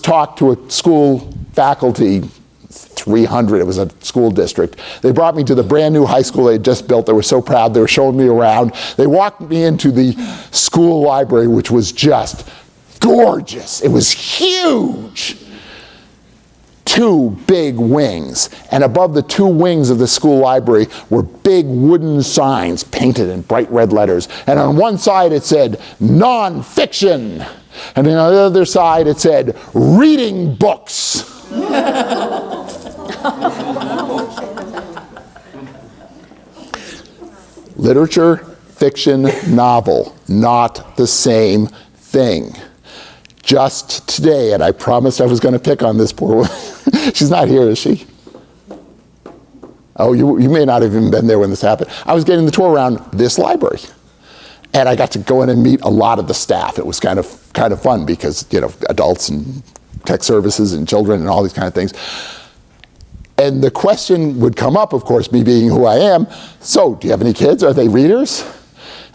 talk to a school faculty, 300, it was a school district. They brought me to the brand new high school they had just built. They were so proud. They were showing me around. They walked me into the school library, which was just gorgeous. It was huge. 2 big wings, and above the 2 wings of the school library were big wooden signs painted in bright red letters. And on one side it said, nonfiction. And on the other side it said, reading books. Literature, fiction, novel, not the same thing. Just today, and I promised I was going to pick on this poor woman. She's not here, is she? Oh, you may not have even been there when this happened. I was getting the tour around this library. And I got to go in and meet a lot of the staff. It was kind of fun because, adults and tech services and children and all these kind of things. And the question would come up, of course, me being who I am, so do you have any kids? Are they readers?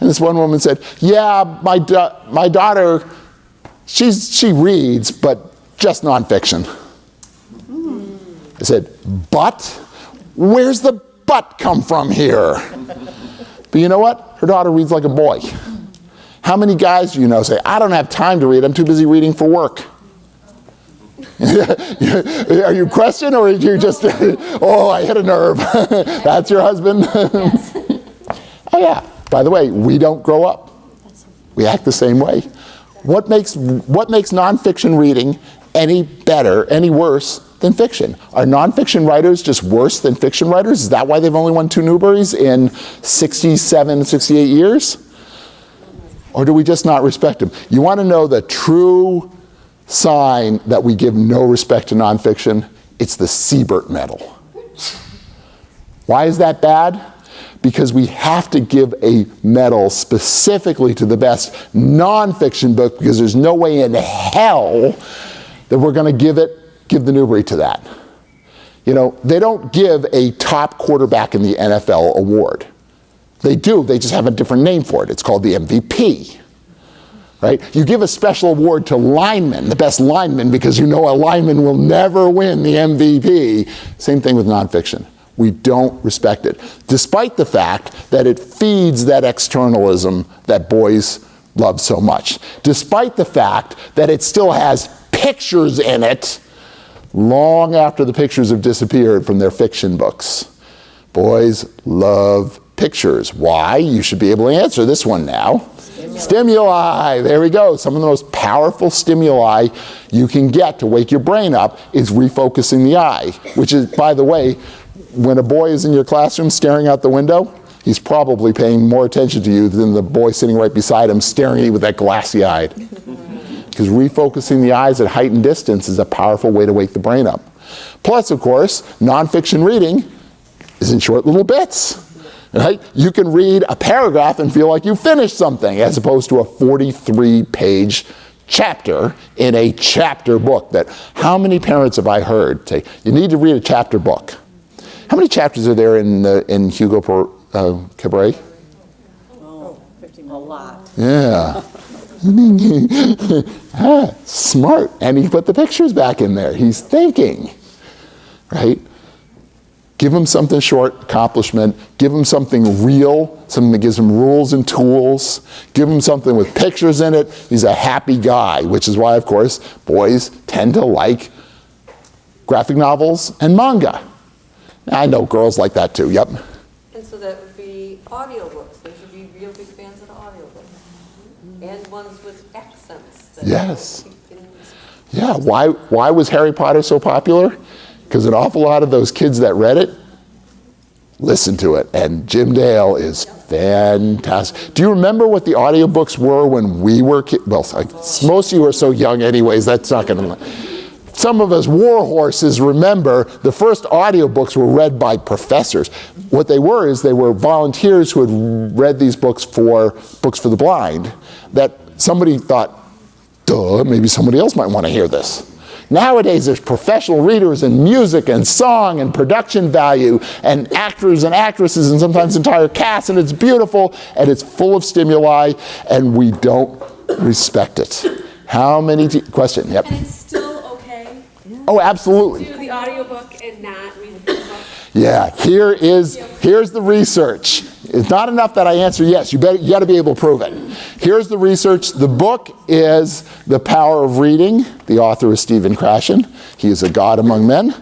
And this one woman said, yeah, my daughter, she reads, but just nonfiction. I said, but? Where's the but come from here? But you know what? Her daughter reads like a boy. How many guys do you know say, I don't have time to read, I'm too busy reading for work? Are you questioning, or did you just, oh, I hit a nerve. That's your husband? Yes. Oh yeah, by the way, we don't grow up. We act the same way. What makes nonfiction reading any better, any worse than fiction? Are nonfiction writers just worse than fiction writers? Is that why they've only won 2 Newberys in 67, 68 years? Or do we just not respect them? You want to know the true sign that we give no respect to nonfiction? It's the Siebert medal. Why is that bad? Because we have to give a medal specifically to the best nonfiction book, because there's no way in hell that we're going to give the Newbery to that. You know, they don't give a top quarterback in the NFL award. They do, they just have a different name for it. It's called the MVP. Right? You give a special award to linemen, the best lineman, because you know a lineman will never win the MVP. Same thing with nonfiction. We don't respect it, despite the fact that it feeds that externalism that boys love so much, despite the fact that it still has pictures in it long after the pictures have disappeared from their fiction books. Boys love pictures. Why? You should be able to answer this one now. Stimuli. There we go. Some of the most powerful stimuli you can get to wake your brain up is refocusing the eye, which is, by the way, when a boy is in your classroom staring out the window, he's probably paying more attention to you than the boy sitting right beside him staring at you with that glassy eye. Because refocusing the eyes at height and distance is a powerful way to wake the brain up. Plus, of course, nonfiction reading is in short little bits. Right? You can read a paragraph and feel like you finished something, as opposed to a 43-page chapter in a chapter book. That how many parents have I heard say, you need to read a chapter book? How many chapters are there in Hugo Cabaret? Oh, a lot. Yeah. Smart. And he put the pictures back in there. He's thinking. Right? Give him something short, accomplishment. Give him something real, something that gives him rules and tools. Give him something with pictures in it. He's a happy guy, which is why, of course, boys tend to like graphic novels and manga. I know girls like that too, yep. And so that would be audiobooks. They should be real big fans of audiobooks. And ones with accents. That Yes. Yeah, why was Harry Potter so popular? Because an awful lot of those kids that read it listened to it. And Jim Dale is fantastic. Do you remember what the audiobooks were when we were kids? Well, most of you are so young anyways, that's not going to... Some of us war horses remember the first audiobooks were read by professors. What they were is they were volunteers who had read these books for the blind, that somebody thought, duh, maybe somebody else might want to hear this. Nowadays, there's professional readers and music and song and production value and actors and actresses and sometimes entire casts, and it's beautiful and it's full of stimuli, and we don't respect it. How many question? Yep. And it's still okay Oh, absolutely. to do the audiobook and not read the book. Yeah, here's the research. It's not enough that I answer yes. You got to be able to prove it. Here's the research. The book is The Power of Reading. The author is Stephen Krashen. He is a god among men.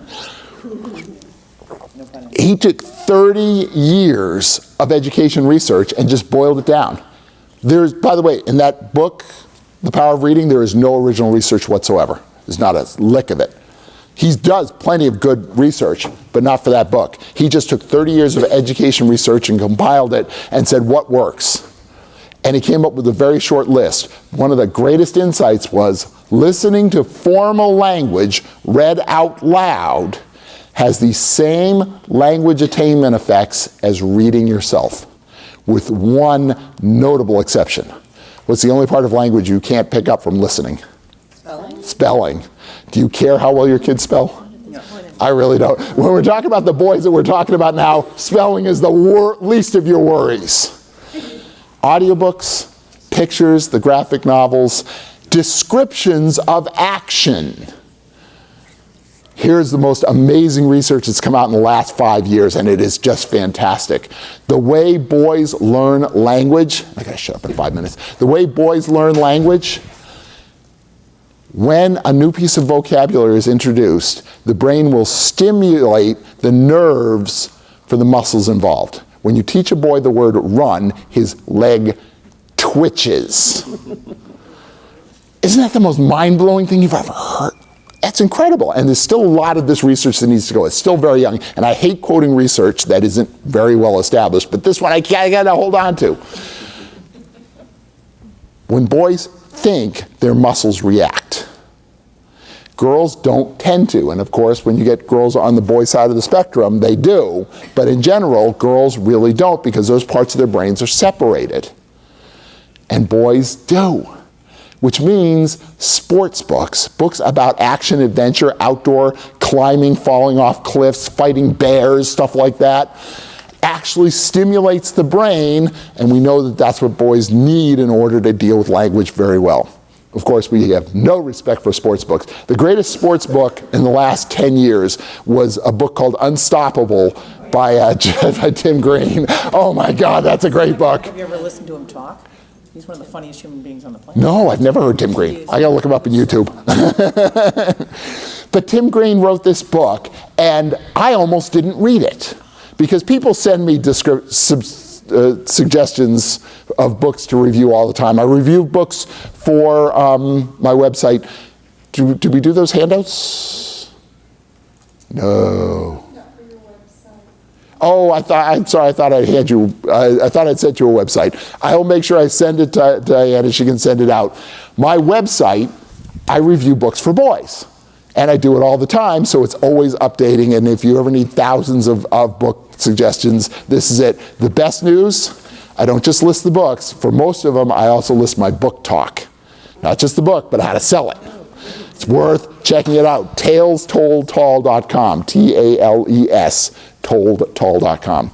He took 30 years of education research and just boiled it down. There's, by the way, in that book, The Power of Reading, there is no original research whatsoever. There's not a lick of it. He does plenty of good research, but not for that book. He just took 30 years of education research and compiled it and said, what works? And he came up with a very short list. One of the greatest insights was listening to formal language read out loud has the same language attainment effects as reading yourself, with one notable exception. What's the only part of language you can't pick up from listening? Spelling. Do you care how well your kids spell? No. I really don't. When we're talking about the boys that we're talking about now, spelling is the least of your worries. Audiobooks, pictures, the graphic novels, descriptions of action. Here's the most amazing research that's come out in the last 5 years, and it is just fantastic. The way boys learn language, I gotta shut up in 5 minutes. The way boys learn language, When a new piece of vocabulary is introduced, the brain will stimulate the nerves for the muscles involved. When you teach a boy the word run, his leg twitches. Isn't that the most mind-blowing thing you've ever heard? That's incredible. And there's still a lot of this research that needs to go. It's still very young. And I hate quoting research that isn't very well established, but this one I gotta hold on to. When boys think, their muscles react. Girls don't tend to, and of course when you get girls on the boy side of the spectrum, they do, but in general, girls really don't because those parts of their brains are separated. And boys do, which means sports books, books about action, adventure, outdoor, climbing, falling off cliffs, fighting bears, stuff like that, actually stimulates the brain, and we know that that's what boys need in order to deal with language very well. Of course, we have no respect for sports books. The greatest sports book in the last 10 years was a book called Unstoppable by Tim Green. Oh my God, that's a great book. Have you ever listened to him talk? He's one of the funniest human beings on the planet. No, I've never heard Tim Green. I gotta look him up on YouTube. But Tim Green wrote this book, and I almost didn't read it because people send me suggestions of books to review all the time. I review books for my website. Do we do those handouts? No. Oh, I'm sorry, I thought I'd hand you, I thought I'd sent you a website. I'll make sure I send it to Diana, she can send it out. My website, I review books for boys. And I do it all the time, so it's always updating, and if you ever need thousands of book suggestions, this is it. The best news, I don't just list the books. For most of them, I also list my book talk. Not just the book, but how to sell it. It's worth checking it out. TalesToldTall.com, T-A-L-E-S, toldtall.com.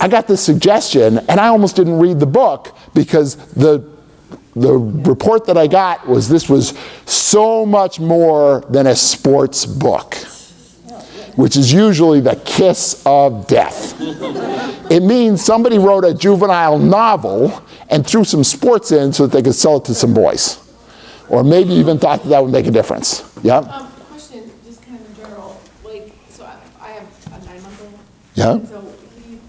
I got this suggestion, and I almost didn't read the book because the report that I got was this was so much more than a sports book, which is usually the kiss of death. It means somebody wrote a juvenile novel and threw some sports in so that they could sell it to some boys. Or maybe even thought that would make a difference. Yeah? Question, just kind of general, like, so I have a 9-month-old. Yeah? And so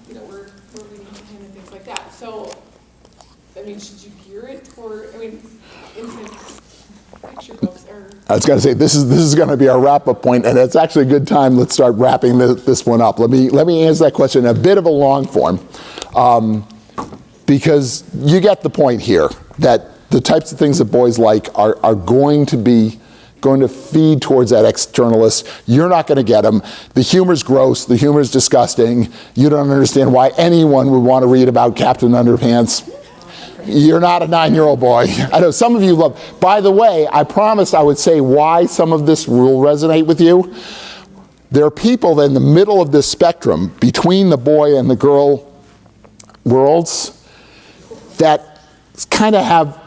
we're reading to him and things like that. So, I mean, should you gear it for, infant picture books are... I was going to say, this is going to be our wrap-up point, and it's actually a good time. Let's start wrapping this one up. Let me answer that question in a bit of a long form, because you get the point here, that the types of things that boys like are going to feed towards that externalist. You're not going to get them. The humor's gross. The humor's disgusting. You don't understand why anyone would want to read about Captain Underpants. You're not a 9-year-old boy. I know some of you love. By the way, I promised I would say why some of this will resonate with you. There are people in the middle of this spectrum between the boy and the girl worlds that kind of have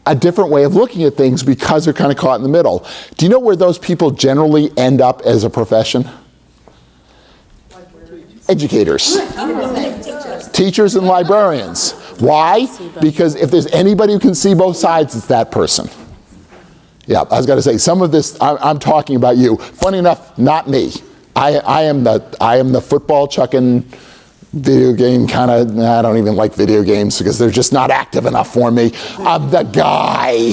a different way of looking at things because they're kind of caught in the middle. Do you know where those people generally end up as a profession? Educators. Teachers and librarians. Why? Because if there's anybody who can see both sides, it's that person. Yeah, I was going to say, some of this, I'm talking about you. Funny enough, not me. I am the football chucking video game kind of, I don't even like video games because they're just not active enough for me. I'm the guy.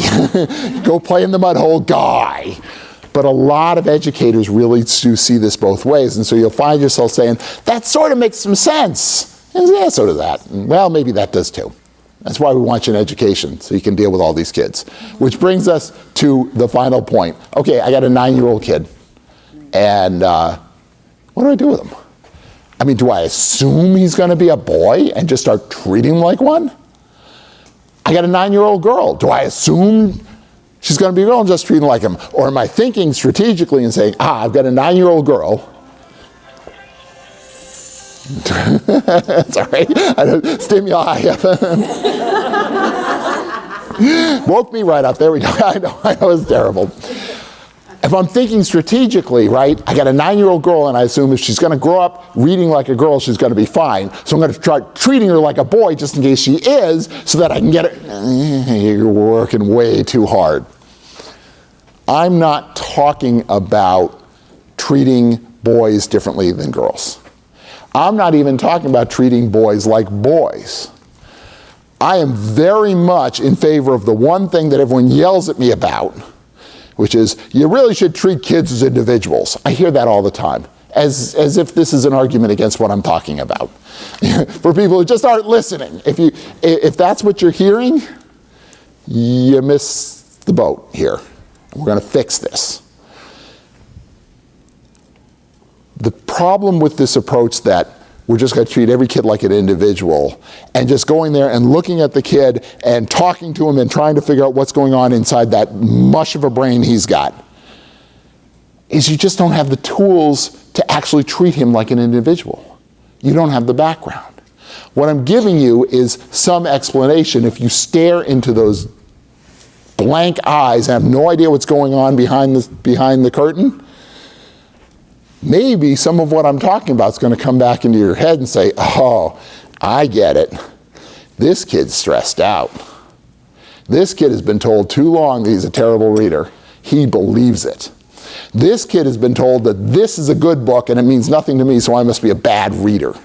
Go play in the mud hole guy. But a lot of educators really do see this both ways, and so you'll find yourself saying, that sort of makes some sense. And yeah, so does that. And, well, maybe that does too. That's why we want you in education, so you can deal with all these kids. Which brings us to the final point. Okay, I got a 9-year-old kid, and what do I do with him? I mean, do I assume he's going to be a boy and just start treating him like one? I got a 9-year-old girl. Do I assume she's going to be a girl and just treat him like him? Or am I thinking strategically and saying, I've got a 9-year-old girl. Sorry, stimuli. Woke me right up. There we go. I know it's terrible. If I'm thinking strategically, right, I got a 9-year-old girl, and I assume if she's going to grow up reading like a girl, she's going to be fine. So I'm going to try treating her like a boy just in case she is, so that I can get her. You're working way too hard. I'm not talking about treating boys differently than girls. I'm not even talking about treating boys like boys. I am very much in favor of the one thing that everyone yells at me about, which is, you really should treat kids as individuals. I hear that all the time, as if this is an argument against what I'm talking about. For people who just aren't listening. If that's what you're hearing, you miss the boat here. We're going to fix this. The problem with this approach that we're just going to treat every kid like an individual and just going there and looking at the kid and talking to him and trying to figure out what's going on inside that mush of a brain he's got is you just don't have the tools to actually treat him like an individual. You don't have the background. What I'm giving you is some explanation. If you stare into those blank eyes and have no idea what's going on behind the curtain, maybe some of what I'm talking about is going to come back into your head and say, oh, I get it. This kid's stressed out. This kid has been told too long that he's a terrible reader. He believes it. This kid has been told that this is a good book and it means nothing to me, so I must be a bad reader.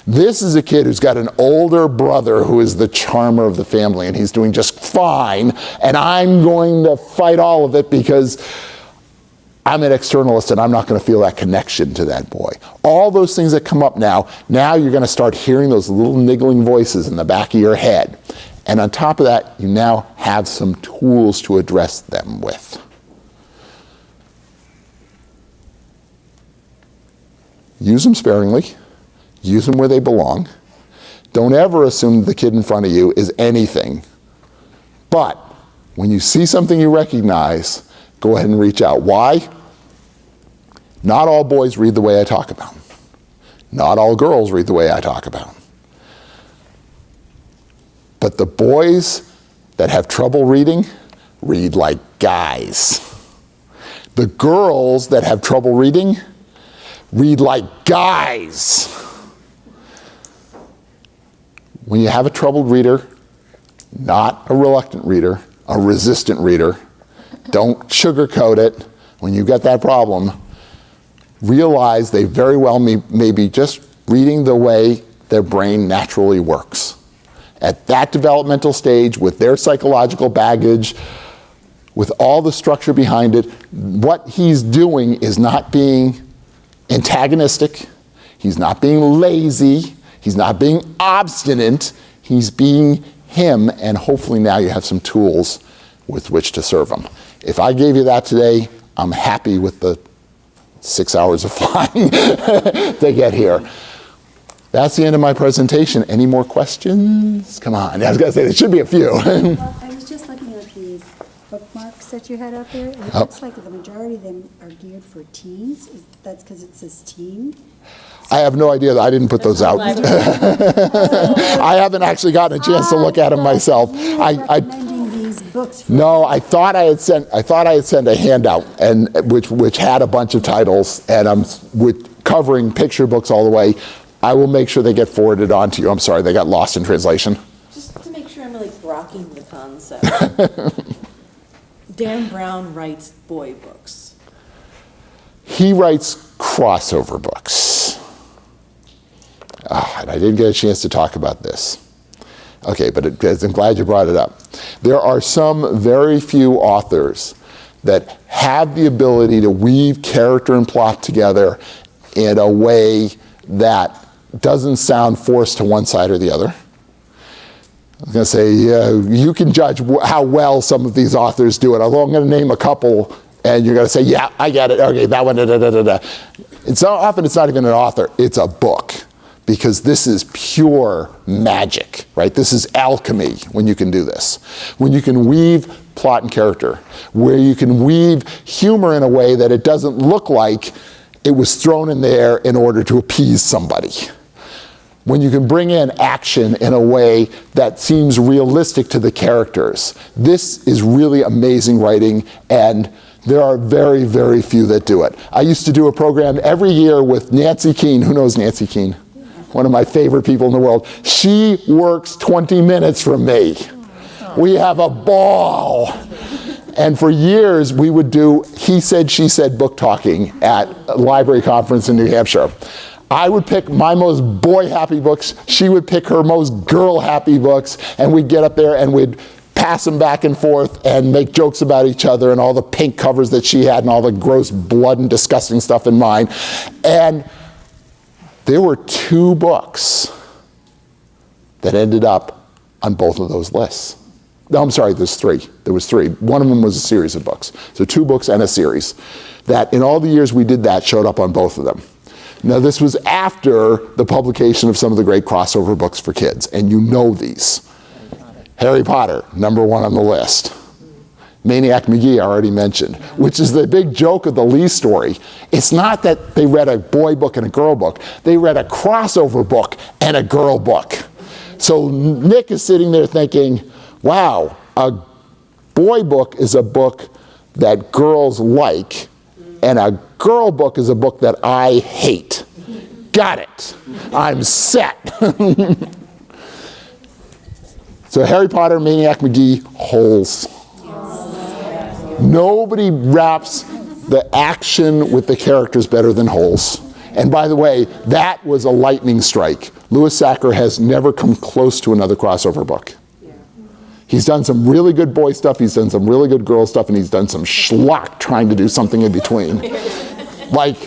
This is a kid who's got an older brother who is the charmer of the family and he's doing just fine, and I'm going to fight all of it because I'm an externalist and I'm not going to feel that connection to that boy. All those things that come up now you're going to start hearing those little niggling voices in the back of your head. And on top of that, you now have some tools to address them with. Use them sparingly. Use them where they belong. Don't ever assume the kid in front of you is anything. But when you see something you recognize, go ahead and reach out. Why? Not all boys read the way I talk about. Not all girls read the way I talk about. But the boys that have trouble reading read like guys. The girls that have trouble reading read like guys. When you have a troubled reader, not a reluctant reader, a resistant reader, don't sugarcoat it. When you get that problem, realize they very well may be just reading the way their brain naturally works. At that developmental stage, with their psychological baggage, with all the structure behind it, what he's doing is not being antagonistic, he's not being lazy, he's not being obstinate, he's being him, and hopefully now you have some tools with which to serve him. If I gave you that today, I'm happy with the 6 hours of flying to get here. That's the end of my presentation. Any more questions? Come on. I was going to say, there should be a few. Well, I was just looking at these bookmarks that you had out there, and it looks like the majority of them are geared for teens. That's because it says teen? I have no idea. I didn't put those out. I haven't actually gotten a chance to look at them myself. Recommending these books. No, I thought I had sent a handout, and which had a bunch of titles, and I'm covering picture books all the way. I will make sure they get forwarded on to you. I'm sorry, they got lost in translation. Just to make sure I'm like rocking the concept. Dan Brown writes boy books. He writes crossover books. And I didn't get a chance to talk about this. Okay, but I'm glad you brought it up. There are some very few authors that have the ability to weave character and plot together in a way that doesn't sound forced to one side or the other. I was going to say, you can judge how well some of these authors do it. Although I'm going to name a couple, and you're going to say, yeah, I get it. Okay, that one, da-da-da-da-da. And so often it's not even an author, it's a book. Because this is pure magic, right? This is alchemy when you can do this. When you can weave plot and character, where you can weave humor in a way that it doesn't look like it was thrown in there in order to appease somebody. When you can bring in action in a way that seems realistic to the characters. This is really amazing writing, and there are very, very few that do it. I used to do a program every year with Nancy Keene. Who knows Nancy Keene? One of my favorite people in the world. She works 20 minutes from me. We have a ball. And for years, we would do he said, she said book talking at a library conference in New Hampshire. I would pick my most boy-happy books. She would pick her most girl-happy books. And we'd get up there and we'd pass them back and forth and make jokes about each other and all the pink covers that she had and all the gross blood and disgusting stuff in mine. And there were 2 books that ended up on both of those lists. No, I'm sorry, there's 3. There was 3. One of them was a series of books. So 2 books and a series that in all the years we did that showed up on both of them. Now this was after the publication of some of the great crossover books for kids, and you know these. Harry Potter, number 1 on the list. Maniac McGee, I already mentioned, which is the big joke of the Lee story. It's not that they read a boy book and a girl book. They read a crossover book and a girl book. So Nick is sitting there thinking, wow, a boy book is a book that girls like, and a girl book is a book that I hate. Got it. I'm set. So Harry Potter, Maniac McGee, holes. Nobody wraps the action with the characters better than holes. And by the way, that was a lightning strike. Louis Sachar has never come close to another crossover book. He's done some really good boy stuff, he's done some really good girl stuff, and he's done some schlock trying to do something in between. Like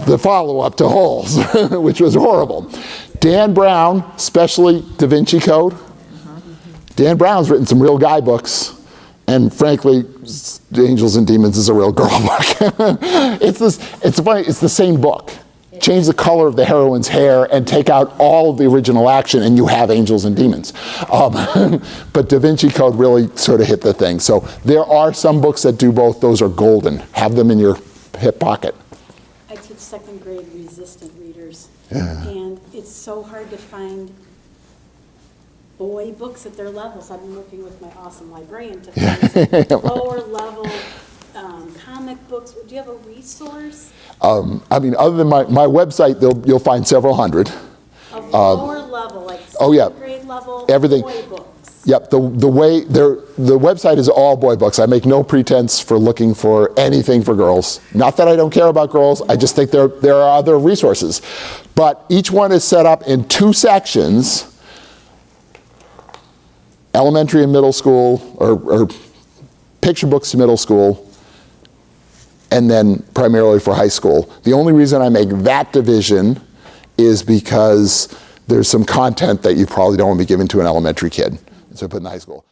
the follow-up to Holes, which was horrible. Dan Brown, especially Da Vinci Code. Dan Brown's written some real guy books, and frankly, Angels and Demons is a real girl book. It's funny, it's the same book. Change the color of the heroine's hair and take out all of the original action and you have Angels and Demons. But Da Vinci Code really sort of hit the thing. So there are some books that do both. Those are golden. Have them in your hip pocket. I teach 2nd grade resistant readers, Yeah. and it's so hard to find boy books at their levels. I've been working with my awesome librarian to find lower level comic books. Do you have a resource? I mean, other than my website, you'll find several hundred. Of lower level, like oh, yeah. 2nd grade level Everything. boy books. Yep, the website is all boy books. I make no pretense for looking for anything for girls. Not that I don't care about girls, I just think there are other resources. But each one is set up in 2 sections, elementary and middle school, or picture books to middle school, and then primarily for high school. The only reason I make that division is because there's some content that you probably don't want to be given to an elementary kid. So I put in high school.